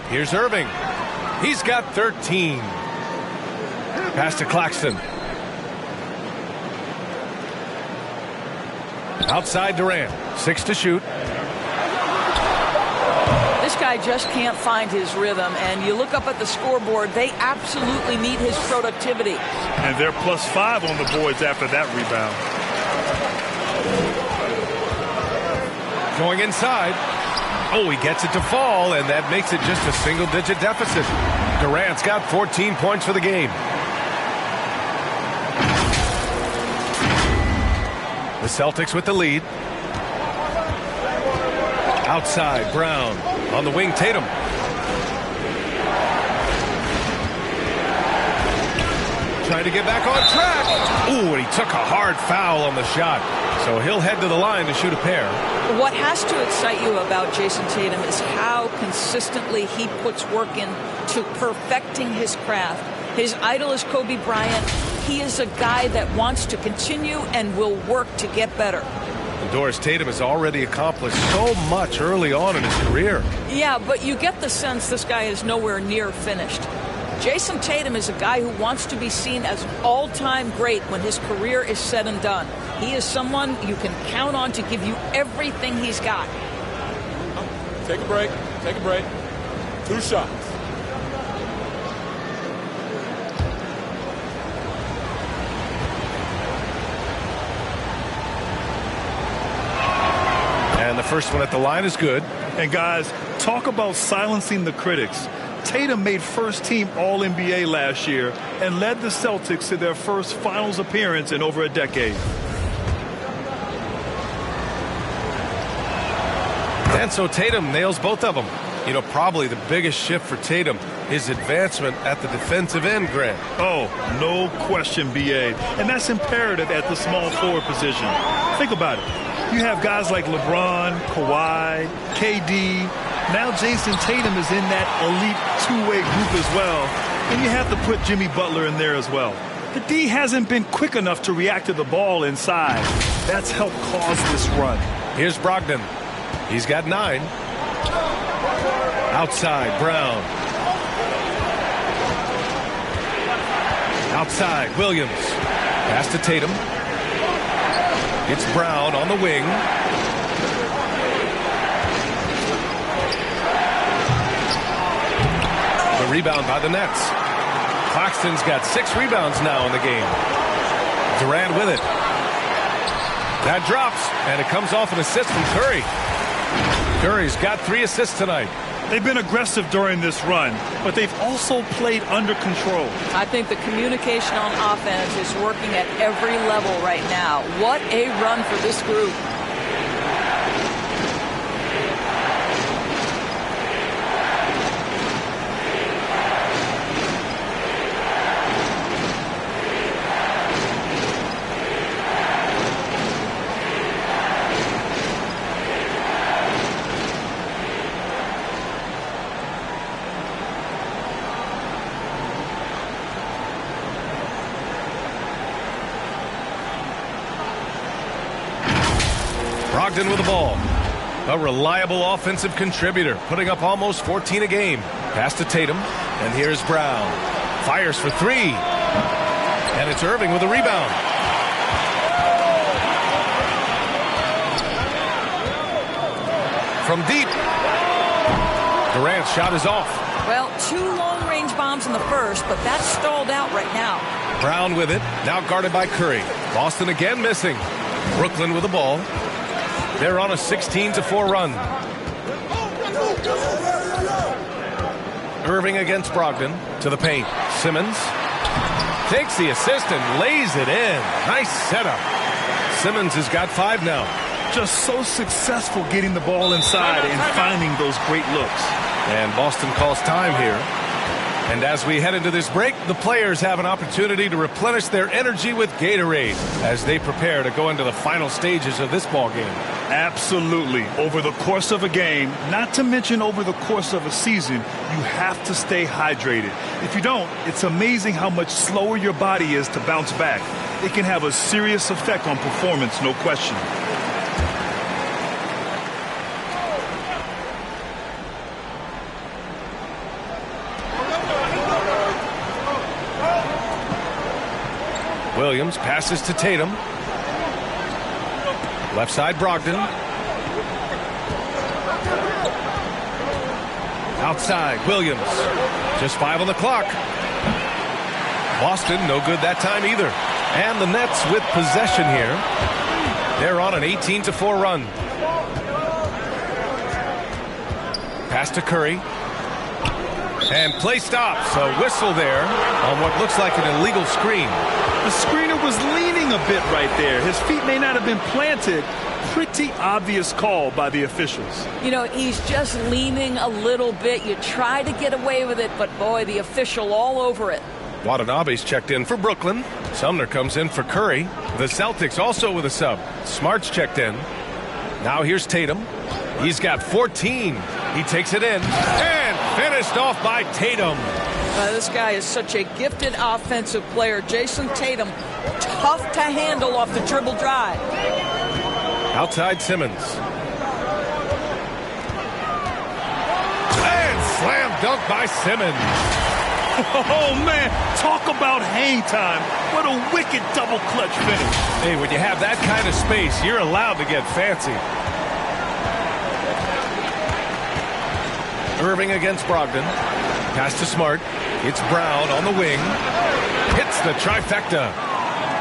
Here's Irving. He's got 13. Pass to Claxton. Outside Durant. 6 to shoot. This guy just can't find his rhythm, and you look up at the scoreboard, they absolutely need his productivity. And they're +5 on the boards after that rebound. Going inside. Oh, he gets it to fall, and that makes it just a single-digit deficit. Durant's got 14 points for the game. The Celtics with the lead. Outside, Brown. On the wing, Tatum. trying to get back on track. Ooh, and he took a hard foul on the shot. So he'll head to the line to shoot a pair. What has to excite you about Jason Tatum is how consistently he puts work into perfecting his craft. His idol is Kobe Bryant. He is a guy that wants to continue and will work to get better. And Doris, Tatum has already accomplished so much early on in his career. Yeah, but you get the sense this guy is nowhere near finished. Jason Tatum is a guy who wants to be seen as an all-time great when his career is said and done. He is someone you can count on to give you everything he's got. Take a break. Take a break. 2 shots. And the first one at the line is good. And guys, talk about silencing the critics. Tatum made first-team All-NBA last year and led the Celtics to their first finals appearance in over a decade. And so Tatum nails both of them. You know, probably the biggest shift for Tatum, his advancement at the defensive end, Grant. Oh, no question, B.A. And that's imperative at the small forward position. Think about it. You have guys like LeBron, Kawhi, KD. Now Jason Tatum is in that elite two-way group as well. And you have to put Jimmy Butler in there as well. The D hasn't been quick enough to react to the ball inside. That's helped cause this run. Here's Brogdon. He's got 9. Outside, Brown. Outside, Williams. Pass to Tatum. It's Brown on the wing. The rebound by the Nets. Claxton's got 6 rebounds now in the game. Durant with it. That drops, and it comes off an assist from Curry. Curry's got 3 assists tonight. They've been aggressive during this run, but they've also played under control. I think the communication on offense is working at every level right now. What a run for this group. Brogdon with the ball. A reliable offensive contributor, putting up almost 14 a game. Pass to Tatum, and here's Brown. Fires for 3. And it's Irving with a rebound. From deep. Durant's shot is off. Well, 2 long-range bombs in the first, but that's stalled out right now. Brown with it, now guarded by Curry. Boston again missing. Brooklyn with the ball. They're on a 16-4 run. Irving against Brogdon to the paint. Simmons takes the assist and lays it in. Nice setup. Simmons has got 5 now. Just so successful getting the ball inside and finding those great looks. And Boston calls time here. And as we head into this break, the players have an opportunity to replenish their energy with Gatorade as they prepare to go into the final stages of this ball game. Absolutely. Over the course of a game, not to mention over the course of a season, you have to stay hydrated. If you don't, it's amazing how much slower your body is to bounce back. It can have a serious effect on performance, no question. Williams passes to Tatum. Left side, Brogdon. Outside, Williams. Just 5 on the clock. Boston, no good that time either. And the Nets with possession here. They're on an 18-4 run. Pass to Curry. And play stops. A whistle there on what looks like an illegal screen. The screener was leaning a bit right there. His feet may not have been planted. Pretty obvious call by the officials. You know, he's just leaning a little bit. You try to get away with it, but boy, the official all over it. Watanabe's checked in for Brooklyn. Sumner comes in for Curry. The Celtics also with a sub. Smart's checked in. Now here's Tatum. He's got 14. He takes it in and finished off by Tatum. This guy is such a gifted offensive player. Jason Tatum, tough to handle off the dribble drive. Outside Simmons. And slam dunk by Simmons. Oh, man, talk about hang time. What a wicked double clutch finish. Hey, when you have that kind of space, you're allowed to get fancy. Irving against Brogdon. Pass to Smart. It's Brown on the wing. Hits the trifecta.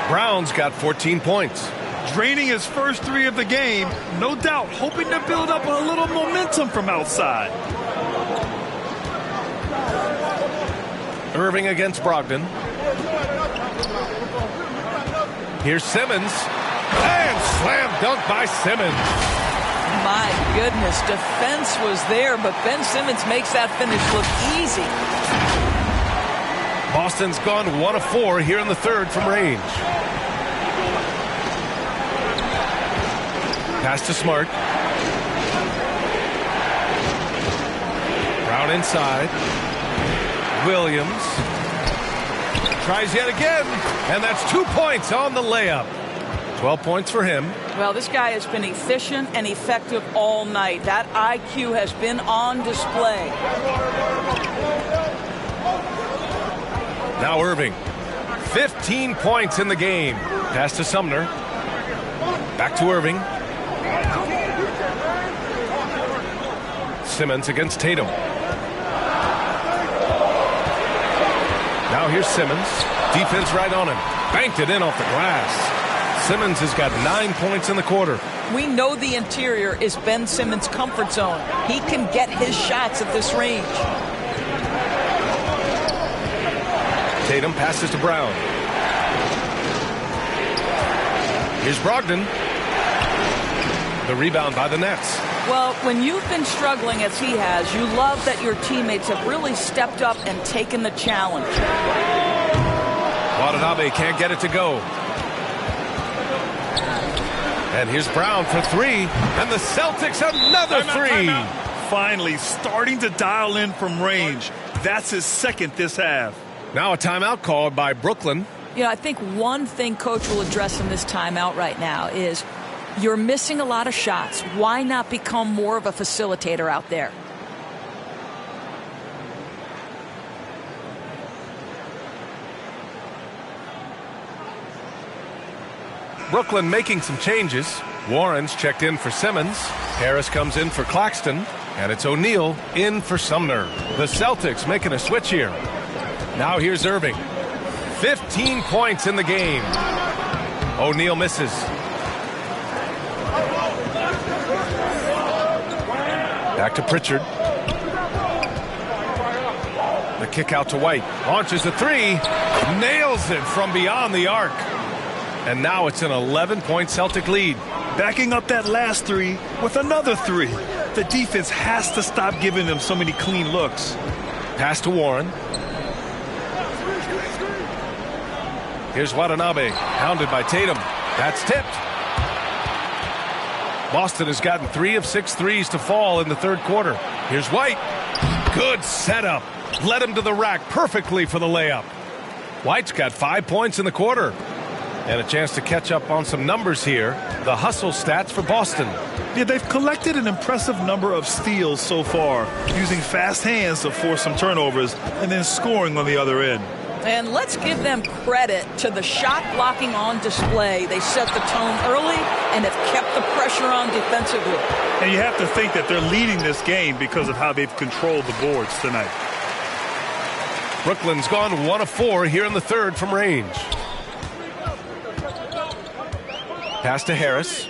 Brown's got 14 points. Draining his first 3 of the game, no doubt hoping to build up a little momentum from outside. Irving against Brogdon. Here's Simmons. And slam dunk by Simmons. My goodness, defense was there, but Ben Simmons makes that finish look easy. Boston's gone 1 of 4 here in the third from range. Pass to Smart. Brown inside. Williams tries yet again, and that's 2 points on the layup. 12 points for him. Well, this guy has been efficient and effective all night. That IQ has been on display. Now Irving. 15 points in the game. Pass to Sumner. Back to Irving. Simmons against Tatum. Now here's Simmons. Defense right on him. Banked it in off the glass. Simmons has got 9 points in the quarter. We know the interior is Ben Simmons' comfort zone. He can get his shots at this range. Tatum passes to Brown. Here's Brogdon. The rebound by the Nets. Well, when you've been struggling as he has, you love that your teammates have really stepped up and taken the challenge. Watanabe can't get it to go. And here's Brown for 3. And the Celtics another 3. Finally starting to dial in from range. That's his second this half. Now a timeout called by Brooklyn. You know, I think one thing Coach will address in this timeout right now is you're missing a lot of shots. Why not become more of a facilitator out there? Brooklyn making some changes. Warren's checked in for Simmons. Harris comes in for Claxton. And it's O'Neal in for Sumner. The Celtics making a switch here. Now here's Irving. 15 points in the game. O'Neal misses. Back to Pritchard. The kick out to White. Launches a 3. Nails it from beyond the arc. And now it's an 11-point Celtic lead. Backing up that last 3 with another 3. The defense has to stop giving them so many clean looks. Pass to Warren. Here's Watanabe, hounded by Tatum. That's tipped. Boston has gotten 3 of 6 threes to fall in the third quarter. Here's White. Good setup. Led him to the rack perfectly for the layup. White's got 5 points in the quarter. And a chance to catch up on some numbers here. The hustle stats for Boston. Yeah, they've collected an impressive number of steals so far, using fast hands to force some turnovers and then scoring on the other end. And let's give them credit to the shot blocking on display. They set the tone early and have kept the pressure on defensively. And you have to think that they're leading this game because of how they've controlled the boards tonight. Brooklyn's gone 1 of 4 here in the third from range. Pass to Harris.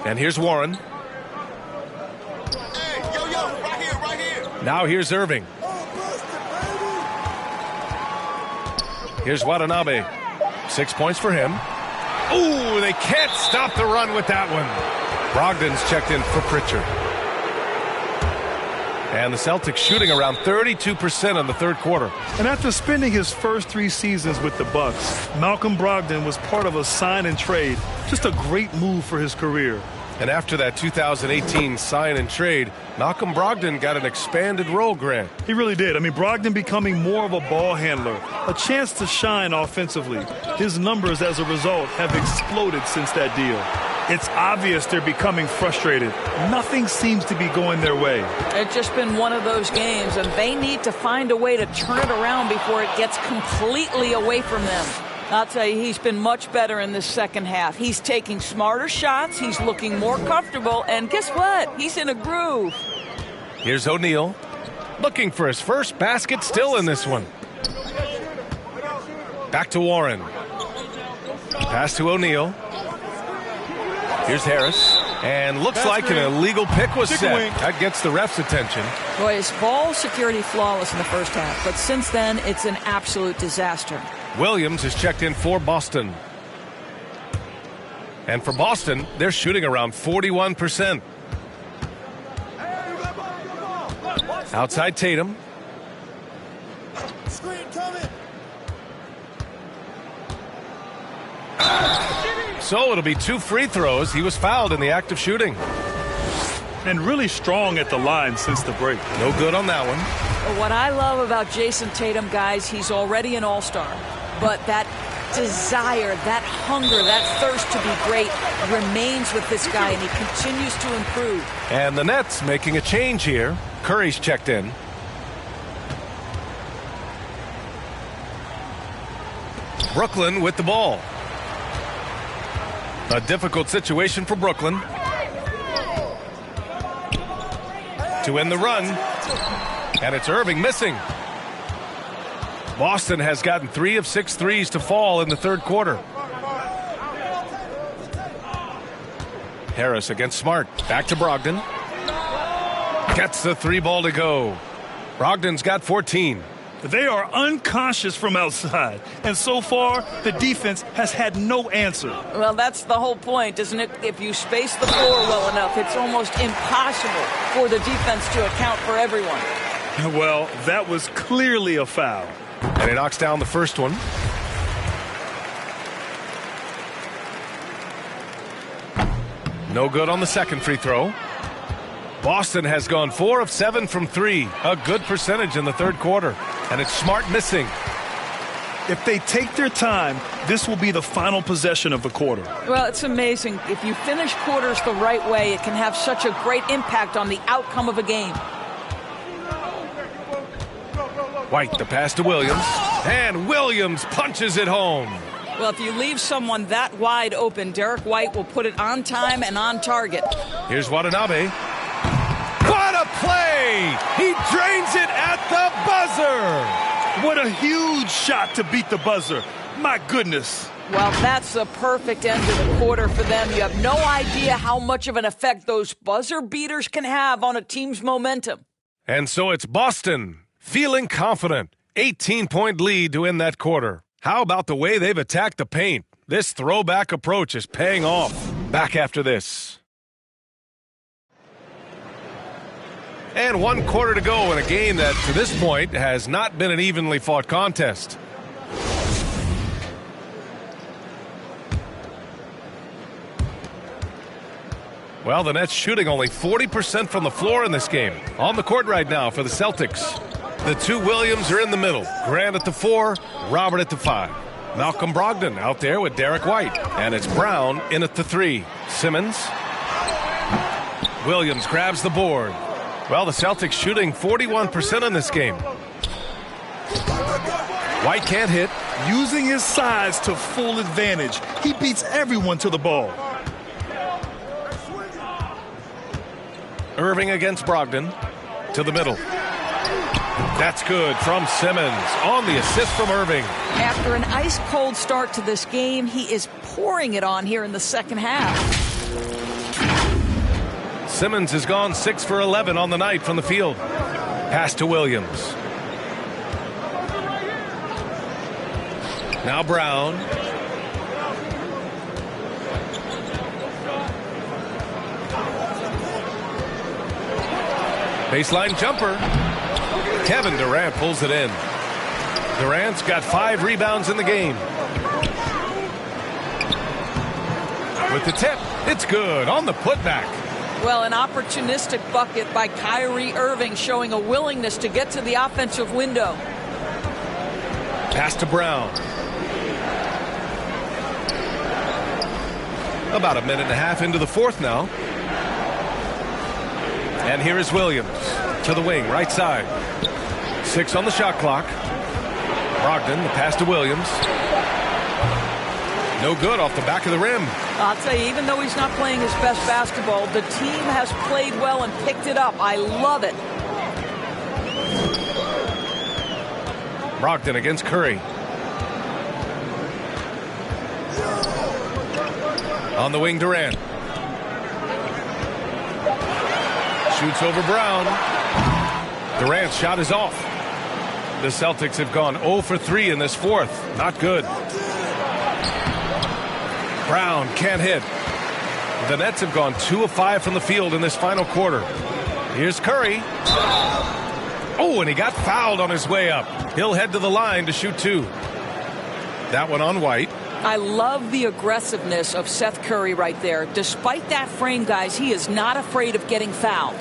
And here's Warren. Hey, yo, right here. Now here's Irving. Here's Watanabe. 6 points for him. Ooh, they can't stop the run with that one. Brogdon's checked in for Pritchard. And the Celtics shooting around 32% in the third quarter. And after spending his first 3 seasons with the Bucks, Malcolm Brogdon was part of a sign and trade. Just a great move for his career. And after that 2018 sign and trade, Malcolm Brogdon got an expanded role, Grant. He really did. I mean, Brogdon becoming more of a ball handler, a chance to shine offensively. His numbers as a result have exploded since that deal. It's obvious they're becoming frustrated. Nothing seems to be going their way. It's just been one of those games, and they need to find a way to turn it around before it gets completely away from them. I'll tell you, he's been much better in this second half. He's taking smarter shots. He's looking more comfortable. And guess what? He's in a groove. Here's O'Neal looking for his first basket, still in this one. Back to Warren. Pass to O'Neal. Here's Harris. And looks like an illegal pick was set. That gets the ref's attention. Boy, his ball security flawless in the first half. But since then, it's an absolute disaster. Williams is checked in for Boston. And for Boston, they're shooting around 41%. Outside Tatum. So it'll be 2 free throws. He was fouled in the act of shooting. And really strong at the line since the break. No good on that one. What I love about Jason Tatum, guys, he's already an all-star. But that desire, that hunger, that thirst to be great remains with this guy, and he continues to improve. And the Nets making a change here. Curry's checked in. Brooklyn with the ball. A difficult situation for Brooklyn. To end the run. And it's Irving missing. Boston has gotten 3 of 6 threes to fall in the third quarter. Harris against Smart. Back to Brogdon. Gets the 3 ball to go. Brogdon's got 14. They are unconscious from outside. And so far, the defense has had no answer. Well, that's the whole point, isn't it? If you space the floor well enough, it's almost impossible for the defense to account for everyone. Well, that was clearly a foul. And he knocks down the first one. No good on the second free throw. Boston has gone 4 of 7 from 3. A good percentage in the third quarter. And it's Smart missing. If they take their time, this will be the final possession of the quarter. Well, it's amazing. If you finish quarters the right way, it can have such a great impact on the outcome of a game. White, the pass to Williams. And Williams punches it home. Well, if you leave someone that wide open, Derek White will put it on time and on target. Here's Watanabe. What a play! He drains it at the buzzer! What a huge shot to beat the buzzer. My goodness. Well, that's the perfect end of the quarter for them. You have no idea how much of an effect those buzzer beaters can have on a team's momentum. And so it's Boston feeling confident. 18-point lead to end that quarter. How about the way they've attacked the paint? This throwback approach is paying off. Back after this. And 1 quarter to go in a game that, to this point, has not been an evenly fought contest. Well, the Nets shooting only 40% from the floor in this game. On the court right now for the Celtics. The 2 Williams are in the middle. Grant at the 4, Robert at the 5. Malcolm Brogdon out there with Derek White. And it's Brown in at the 3. Simmons. Williams grabs the board. Well, the Celtics shooting 41% in this game. White can't hit. Using his size to full advantage. He beats everyone to the ball. Irving against Brogdon. To the middle. That's good from Simmons on the assist from Irving. After an ice-cold start to this game, he is pouring it on here in the second half. Simmons has gone 6 for 11 on the night from the field. Pass to Williams. Now Brown. Baseline jumper. Kevin Durant pulls it in. Durant's got 5 rebounds in the game. With the tip, it's good on the putback. Well, an opportunistic bucket by Kyrie Irving, showing a willingness to get to the offensive window. Pass to Brown. About a minute and a half into the fourth now. And here is Williams to the wing, right side. 6 on the shot clock. Brogdon, the pass to Williams. No good off the back of the rim. I'll tell you, even though he's not playing his best basketball, the team has played well and picked it up. I love it. Brogdon against Curry. On the wing, Durant. Shoots over Brown. Durant's shot is off. The Celtics have gone 0 for 3 in this fourth. Not good. Brown can't hit. The Nets have gone 2 of 5 from the field in this final quarter. Here's Curry. Oh, and he got fouled on his way up. He'll head to the line to shoot 2. That one on White. I love the aggressiveness of Seth Curry right there. Despite that frame, guys, he is not afraid of getting fouled.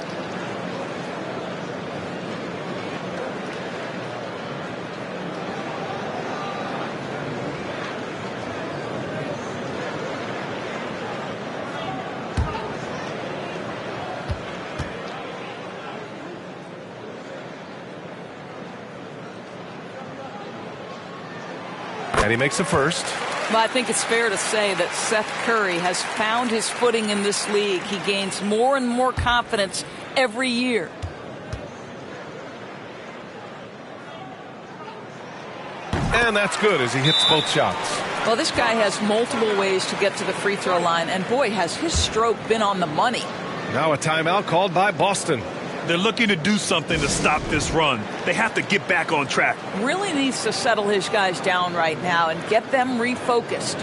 And he makes the first. Well, I think it's fair to say that Seth Curry has found his footing in this league. He gains more and more confidence every year. And that's good as he hits both shots. Well, this guy has multiple ways to get to the free throw line, and boy, has his stroke been on the money. Now a timeout called by Boston. They're looking to do something to stop this run. They have to get back on track. Really needs to settle his guys down right now and get them refocused.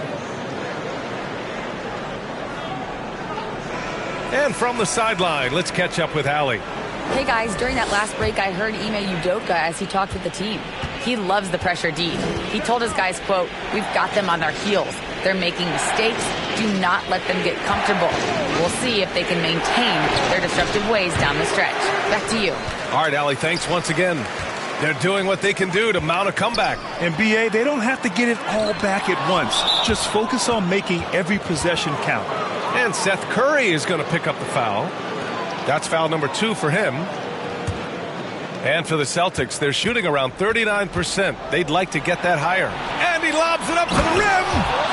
And from the sideline, let's catch up with Allie. Hey guys, during that last break, I heard Ime Udoka as he talked with the team. He loves the pressure deep. He told his guys, quote, "We've got them on their heels. They're making mistakes. Do not let them get comfortable. We'll see if they can maintain their disruptive ways down the stretch." Back to you. All right, Allie, thanks once again. They're doing what they can do to mount a comeback. And BA, they don't have to get it all back at once. Just focus on making every possession count. And Seth Curry is going to pick up the foul. That's foul number 2 for him. And for the Celtics, they're shooting around 39%. They'd like to get that higher. And he lobs it up to the rim.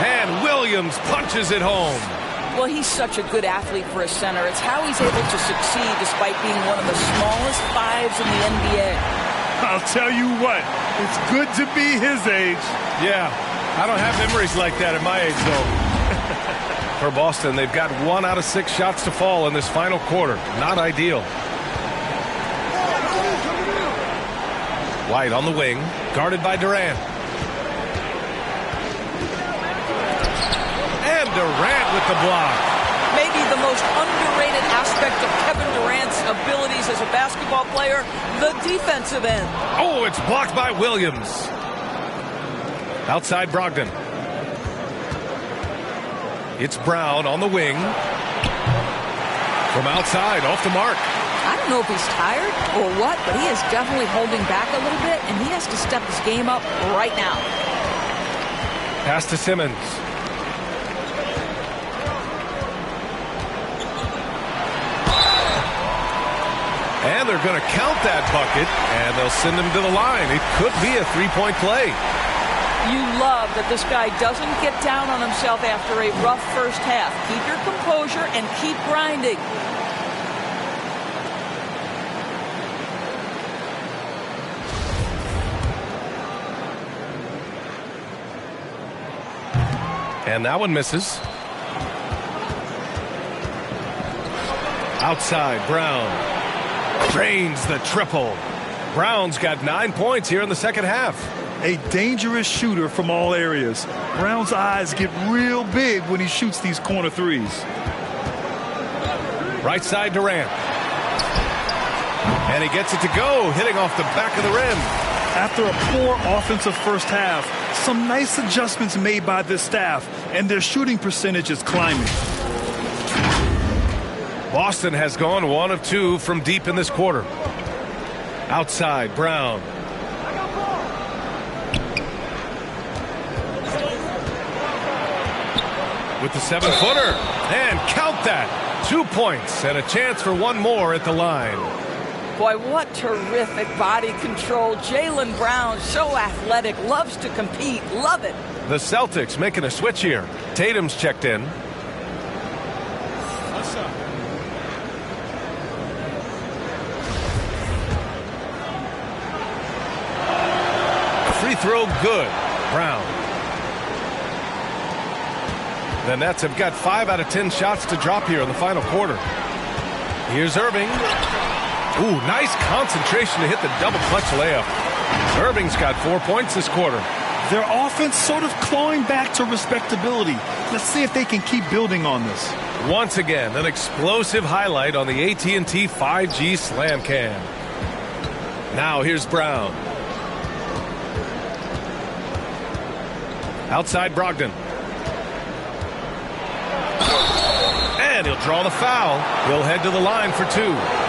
And Williams punches it home. Well, he's such a good athlete for a center. It's how he's able to succeed despite being one of the smallest 5s in the NBA. I'll tell you what, it's good to be his age. Yeah, I don't have memories like that at my age, though. For Boston, they've got 1 out of 6 shots to fall in this final quarter. Not ideal. White on the wing, guarded by Durant. And Durant with the block. Maybe the most underrated aspect of Kevin Durant's abilities as a basketball player, the defensive end. Oh, it's blocked by Williams. Outside Brogdon. It's Brown on the wing. From outside, off the mark. I don't know if he's tired or what, but he is definitely holding back a little bit, and he has to step his game up right now. Pass to Simmons. And they're going to count that bucket, and they'll send him to the line. It could be a 3-point play. You love that this guy doesn't get down on himself after a rough first half. Keep your composure and keep grinding. And that one misses. Outside, Brown drains the triple. Brown's got 9 points here in the second half. A dangerous shooter from all areas. Brown's eyes get real big when he shoots these corner threes. Right side, Durant. And he gets it to go, hitting off the back of the rim. After a poor offensive first half, some nice adjustments made by this staff, and their shooting percentage is climbing. Boston has gone 1 of 2 from deep in this quarter. Outside, Brown. With the 7-footer. And count that. 2 points and a chance for one more at the line. Boy, what terrific body control. Jaylen Brown, so athletic, loves to compete. Love it. The Celtics making a switch here. Tatum's checked in. Free throw good. Brown. The Nets have got 5 out of 10 shots to drop here in the final quarter. Here's Irving. Ooh, nice concentration to hit the double clutch layup. Irving's got 4 points this quarter. Their offense sort of clawing back to respectability. Let's see if they can keep building on this. Once again, an explosive highlight on the AT&T 5G Slam Cam. Now here's Brown. Outside Brogdon. And he'll draw the foul. He'll head to the line for 2.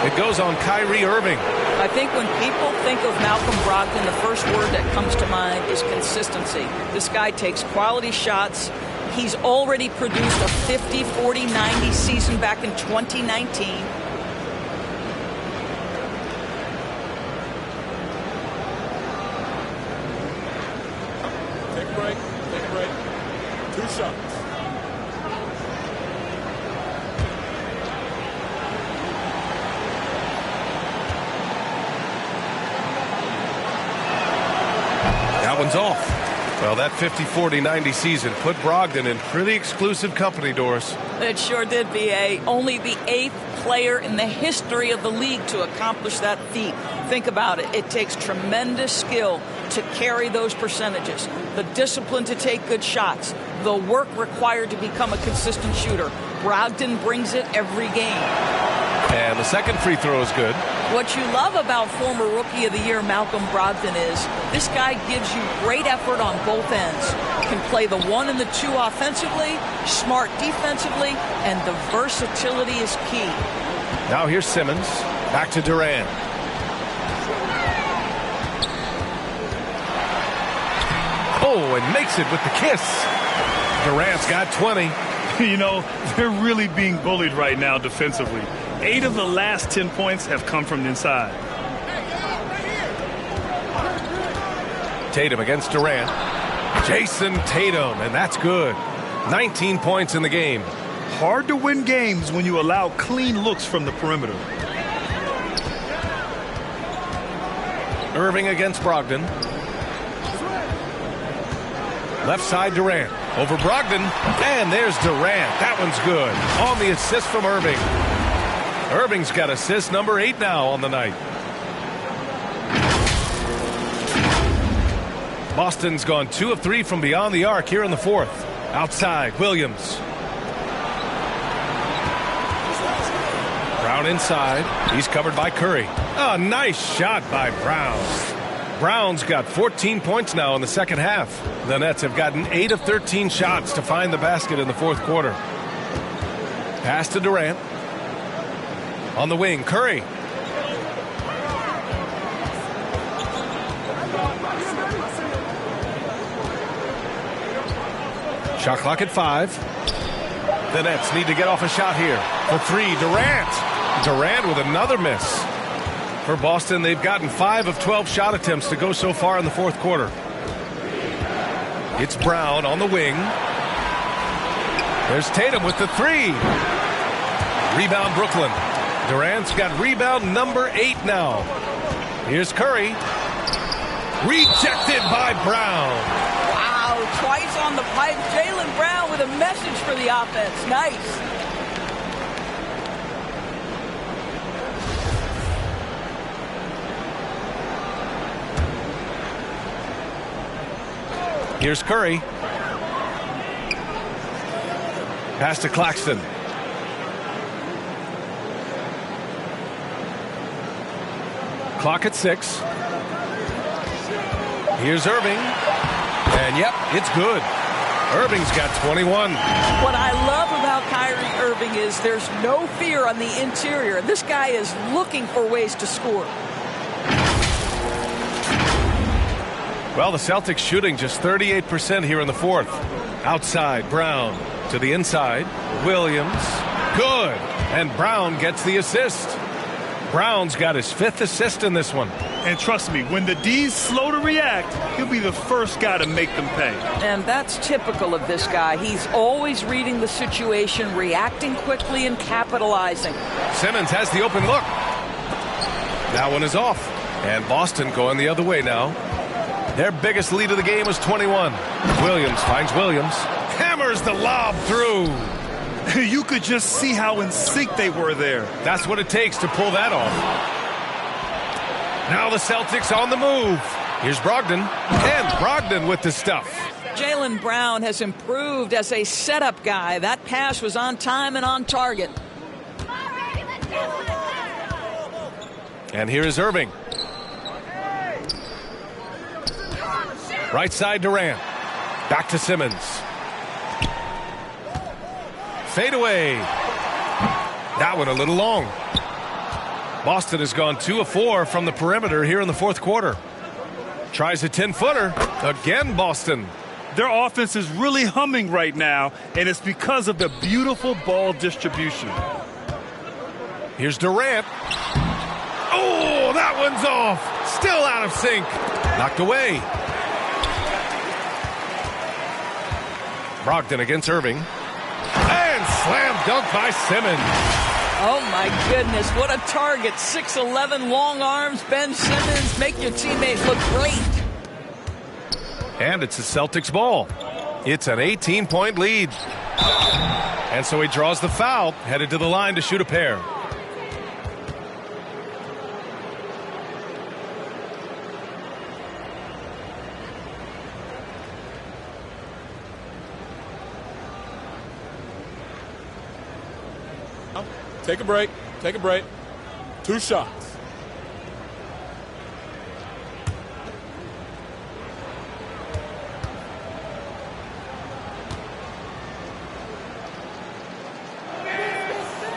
It goes on Kyrie Irving. I think when people think of Malcolm Brogdon, the first word that comes to mind is consistency. This guy takes quality shots. He's already produced a 50, 40, 90 season back in 2019. Take a break. Take a break. 2 shots. That one's off. Well, that 50, 40, 90 season put Brogdon in pretty exclusive company, Doris. It sure did, B.A. Only the 8th player in the history of the league to accomplish that feat. Think about it. It takes tremendous skill to carry those percentages. The discipline to take good shots. The work required to become a consistent shooter. Brogdon brings it every game. And the second free throw is good. What you love about former Rookie of the Year Malcolm Brogdon is this guy gives you great effort on both ends. Can play the 1 and the 2 offensively, smart defensively, and the versatility is key. Now here's Simmons. Back to Durant. Oh, and makes it with the kiss. Durant's got 20. You know, they're really being bullied right now defensively. 8 of the last 10 points have come from inside. Tatum against Durant. Jason Tatum, and that's good. 19 points in the game. Hard to win games when you allow clean looks from the perimeter. Irving against Brogdon. Left side Durant. Over Brogdon. And there's Durant. That one's good. On the assist from Irving. Irving's got assist number 8 now on the night. Boston's gone 2 of 3 from beyond the arc here in the 4th. Outside, Williams. Brown inside. He's covered by Curry. Oh, nice shot by Brown. Brown's got 14 points now in the second half. The Nets have gotten 8 of 13 shots to find the basket in the 4th quarter. Pass to Durant. On the wing, Curry. Shot clock at 5. The Nets need to get off a shot here. For 3, Durant. Durant with another miss. For Boston, they've gotten 5 of 12 shot attempts to go so far in the 4th quarter. It's Brown on the wing. There's Tatum with the 3. Rebound Brooklyn. Durant's got rebound number 8 now. Here's Curry. Rejected by Brown. Wow, twice on the pipe. Jaylen Brown with a message for the offense. Nice. Here's Curry. Pass to Claxton. Clock at 6. Here's Irving. And yep, it's good. Irving's got 21. What I love about Kyrie Irving is there's no fear on the interior. This guy is looking for ways to score. Well, the Celtics shooting just 38% here in the fourth. Outside, Brown to the inside. Williams, good. And Brown gets the assist. Brown's got his 5th assist in this one. And trust me, when the D's slow to react, he'll be the first guy to make them pay. And that's typical of this guy. He's always reading the situation, reacting quickly, and capitalizing. Simmons has the open look. That one is off. And Boston going the other way now. Their biggest lead of the game was 21. Williams finds Williams. Hammers the lob through. You could just see how in sync they were there. That's what it takes to pull that off. Now the Celtics on the move. Here's Brogdon. And Brogdon with the stuff. Jaylen Brown has improved as a setup guy. That pass was on time and on target. And here is Irving. Right side Durant. Back to Simmons. Fade away. That one a little long. Boston has gone 2 of 4 from the perimeter here in the fourth quarter. Tries a 10-footer. Again, Boston. Their offense is really humming right now, and it's because of the beautiful ball distribution. Here's Durant. Oh, that one's off. Still out of sync. Knocked away. Brogdon against Irving. And slam dunk by Simmons. Oh, my goodness. What a target. 6'11", long arms. Ben Simmons, make your teammate look great. And it's the Celtics ball. It's an 18-point lead. And so he draws the foul, headed to the line to shoot a pair. Take a break. Take a break. 2 shots.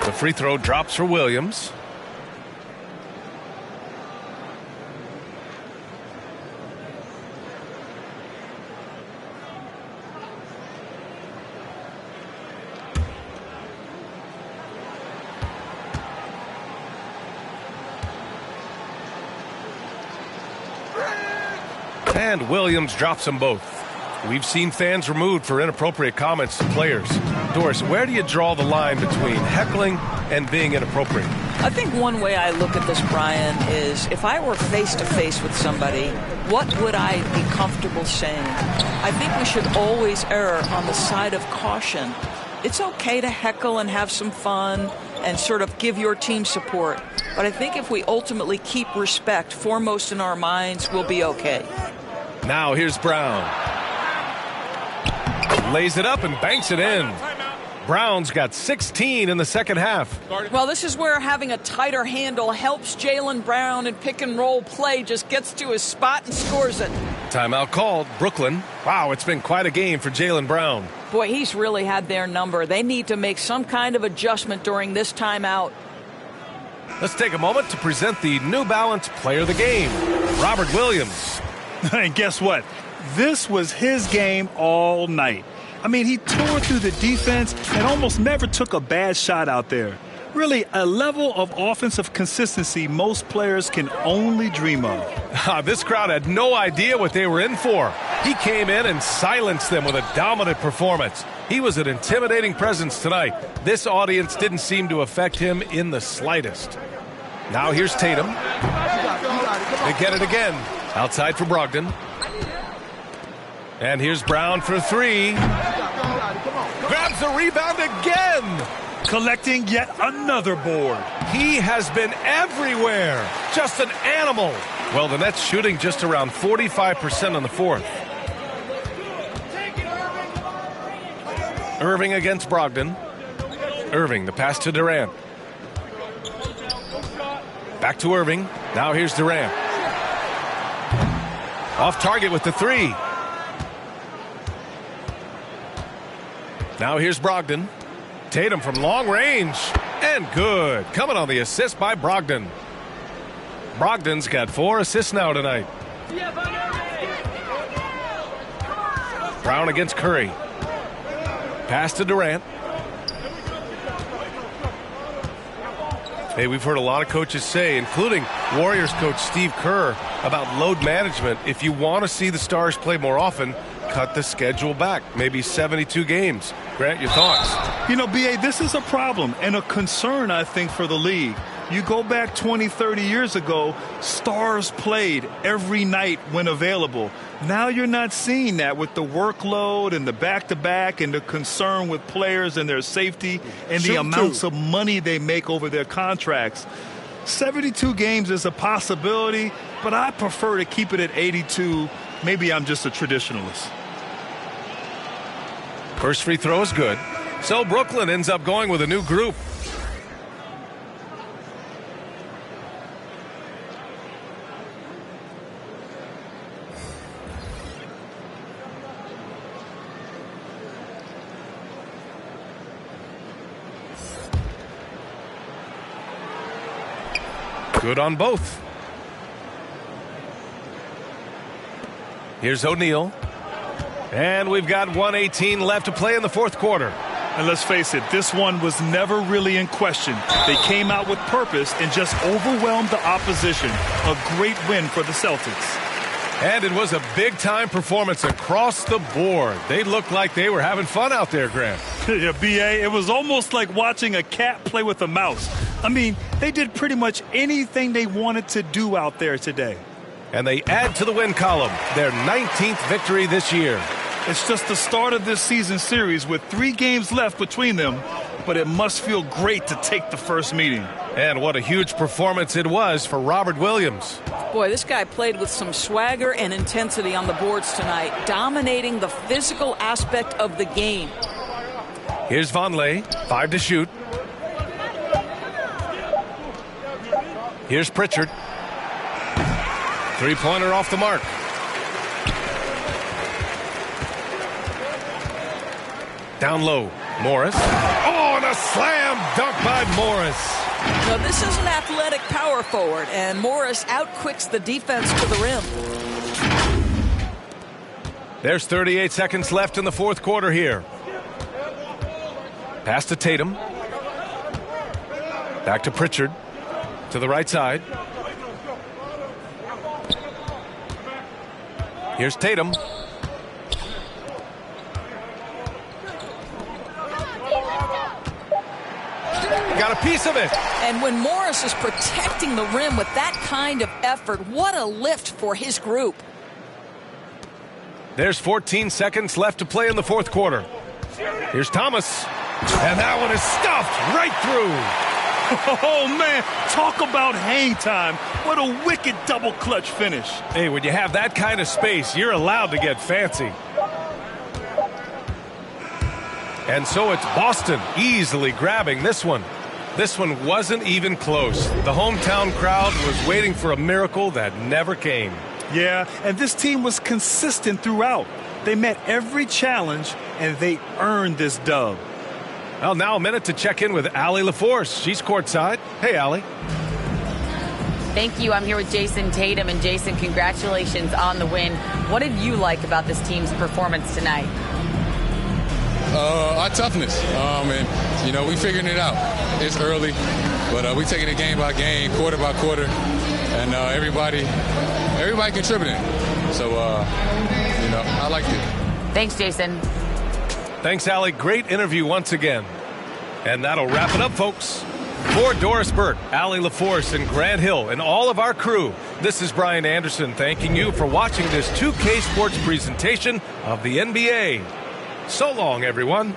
The free throw drops for Williams. And Williams drops them both. We've seen fans removed for inappropriate comments to players. Doris, where do you draw the line between heckling and being inappropriate? I think one way I look at this, Brian, is if I were face-to-face with somebody, what would I be comfortable saying? I think we should always err on the side of caution. It's okay to heckle and have some fun and sort of give your team support. But I think if we ultimately keep respect foremost in our minds, we'll be okay. Now here's Brown. Lays it up and banks it in. Brown's got 16 in the second half. Well, this is where having a tighter handle helps Jaylen Brown in pick-and-roll play. Just gets to his spot and scores it. Timeout called. Brooklyn. Wow, it's been quite a game for Jaylen Brown. Boy, he's really had their number. They need to make some kind of adjustment during this timeout. Let's take a moment to present the New Balance Player of the Game, Robert Williams. And guess what? This was his game all night. I mean, he tore through the defense and almost never took a bad shot out there. Really, a level of offensive consistency most players can only dream of. This crowd had no idea what they were in for. He came in and silenced them with a dominant performance. He was an intimidating presence tonight. This audience didn't seem to affect him in the slightest. Now here's Tatum. They get it again. Outside for Brogdon. And here's Brown for 3. Grabs the rebound again. Collecting yet another board. He has been everywhere. Just an animal. Well, the Nets shooting just around 45% on the fourth. Irving against Brogdon. Irving, the pass to Durant. Back to Irving. Now here's Durant. Off target with the three. Now here's Brogdon. Tatum from long range. And good. Coming on the assist by Brogdon. Brogdon's got 4 assists now tonight. Brown against Curry. Pass to Durant. Hey, we've heard a lot of coaches say, including Warriors coach Steve Kerr, about load management. If you want to see the stars play more often, cut the schedule back, maybe 72 games. Grant, your thoughts? You know, B.A., this is a problem and a concern, I think, for the league. You go back 20, 30 years ago, stars played every night when available. Now you're not seeing that with the workload and the back-to-back and the concern with players and their safety and the amounts of money they make over their contracts. 72 games is a possibility, but I prefer to keep it at 82. Maybe I'm just a traditionalist. First free throw is good. So Brooklyn ends up going with a new group. Good on both. Here's O'Neal. And we've got 1:18 left to play in the fourth quarter. And let's face it, this one was never really in question. They came out with purpose and just overwhelmed the opposition. A great win for the Celtics. And it was a big-time performance across the board. They looked like they were having fun out there, Grant. Yeah, B.A., it was almost like watching a cat play with a mouse. I mean, they did pretty much anything they wanted to do out there today. And they add to the win column, their 19th victory this year. It's just the start of this season series with 3 games left between them, but it must feel great to take the first meeting. And what a huge performance it was for Robert Williams. Boy, this guy played with some swagger and intensity on the boards tonight, dominating the physical aspect of the game. Here's Vonleh, 5 to shoot. Here's Pritchard. Three-pointer off the mark. Down low, Morris. Oh, and a slam dunk by Morris. Now, this is an athletic power forward, and Morris outquicks the defense to the rim. There's 38 seconds left in the fourth quarter here. Pass to Tatum. Back to Pritchard. To the right side. Here's Tatum. Got a piece of it. And when Morris is protecting the rim with that kind of effort, what a lift for his group. There's 14 seconds left to play in the fourth quarter. Here's Thomas. And that one is stuffed right through. Oh, man, talk about hang time. What a wicked double clutch finish. Hey, when you have that kind of space, you're allowed to get fancy. And so it's Boston easily grabbing this one. This one wasn't even close. The hometown crowd was waiting for a miracle that never came. Yeah, and this team was consistent throughout. They met every challenge, and they earned this dub. Well, now a minute to check in with Allie LaForce. She's courtside. Hey, Allie. Thank you. I'm here with Jason Tatum. And Jason, congratulations on the win. What did you like about this team's performance tonight? Our toughness. And, you know, we figuring it out. It's early, but we taking it game by game, quarter by quarter. And everybody contributing. So, you know, I liked it. Thanks, Jason. Thanks, Allie. Great interview once again. And that'll wrap it up, folks. For Doris Burke, Allie LaForce, and Grant Hill, and all of our crew, this is Brian Anderson thanking you for watching this 2K Sports presentation of the NBA. So long, everyone.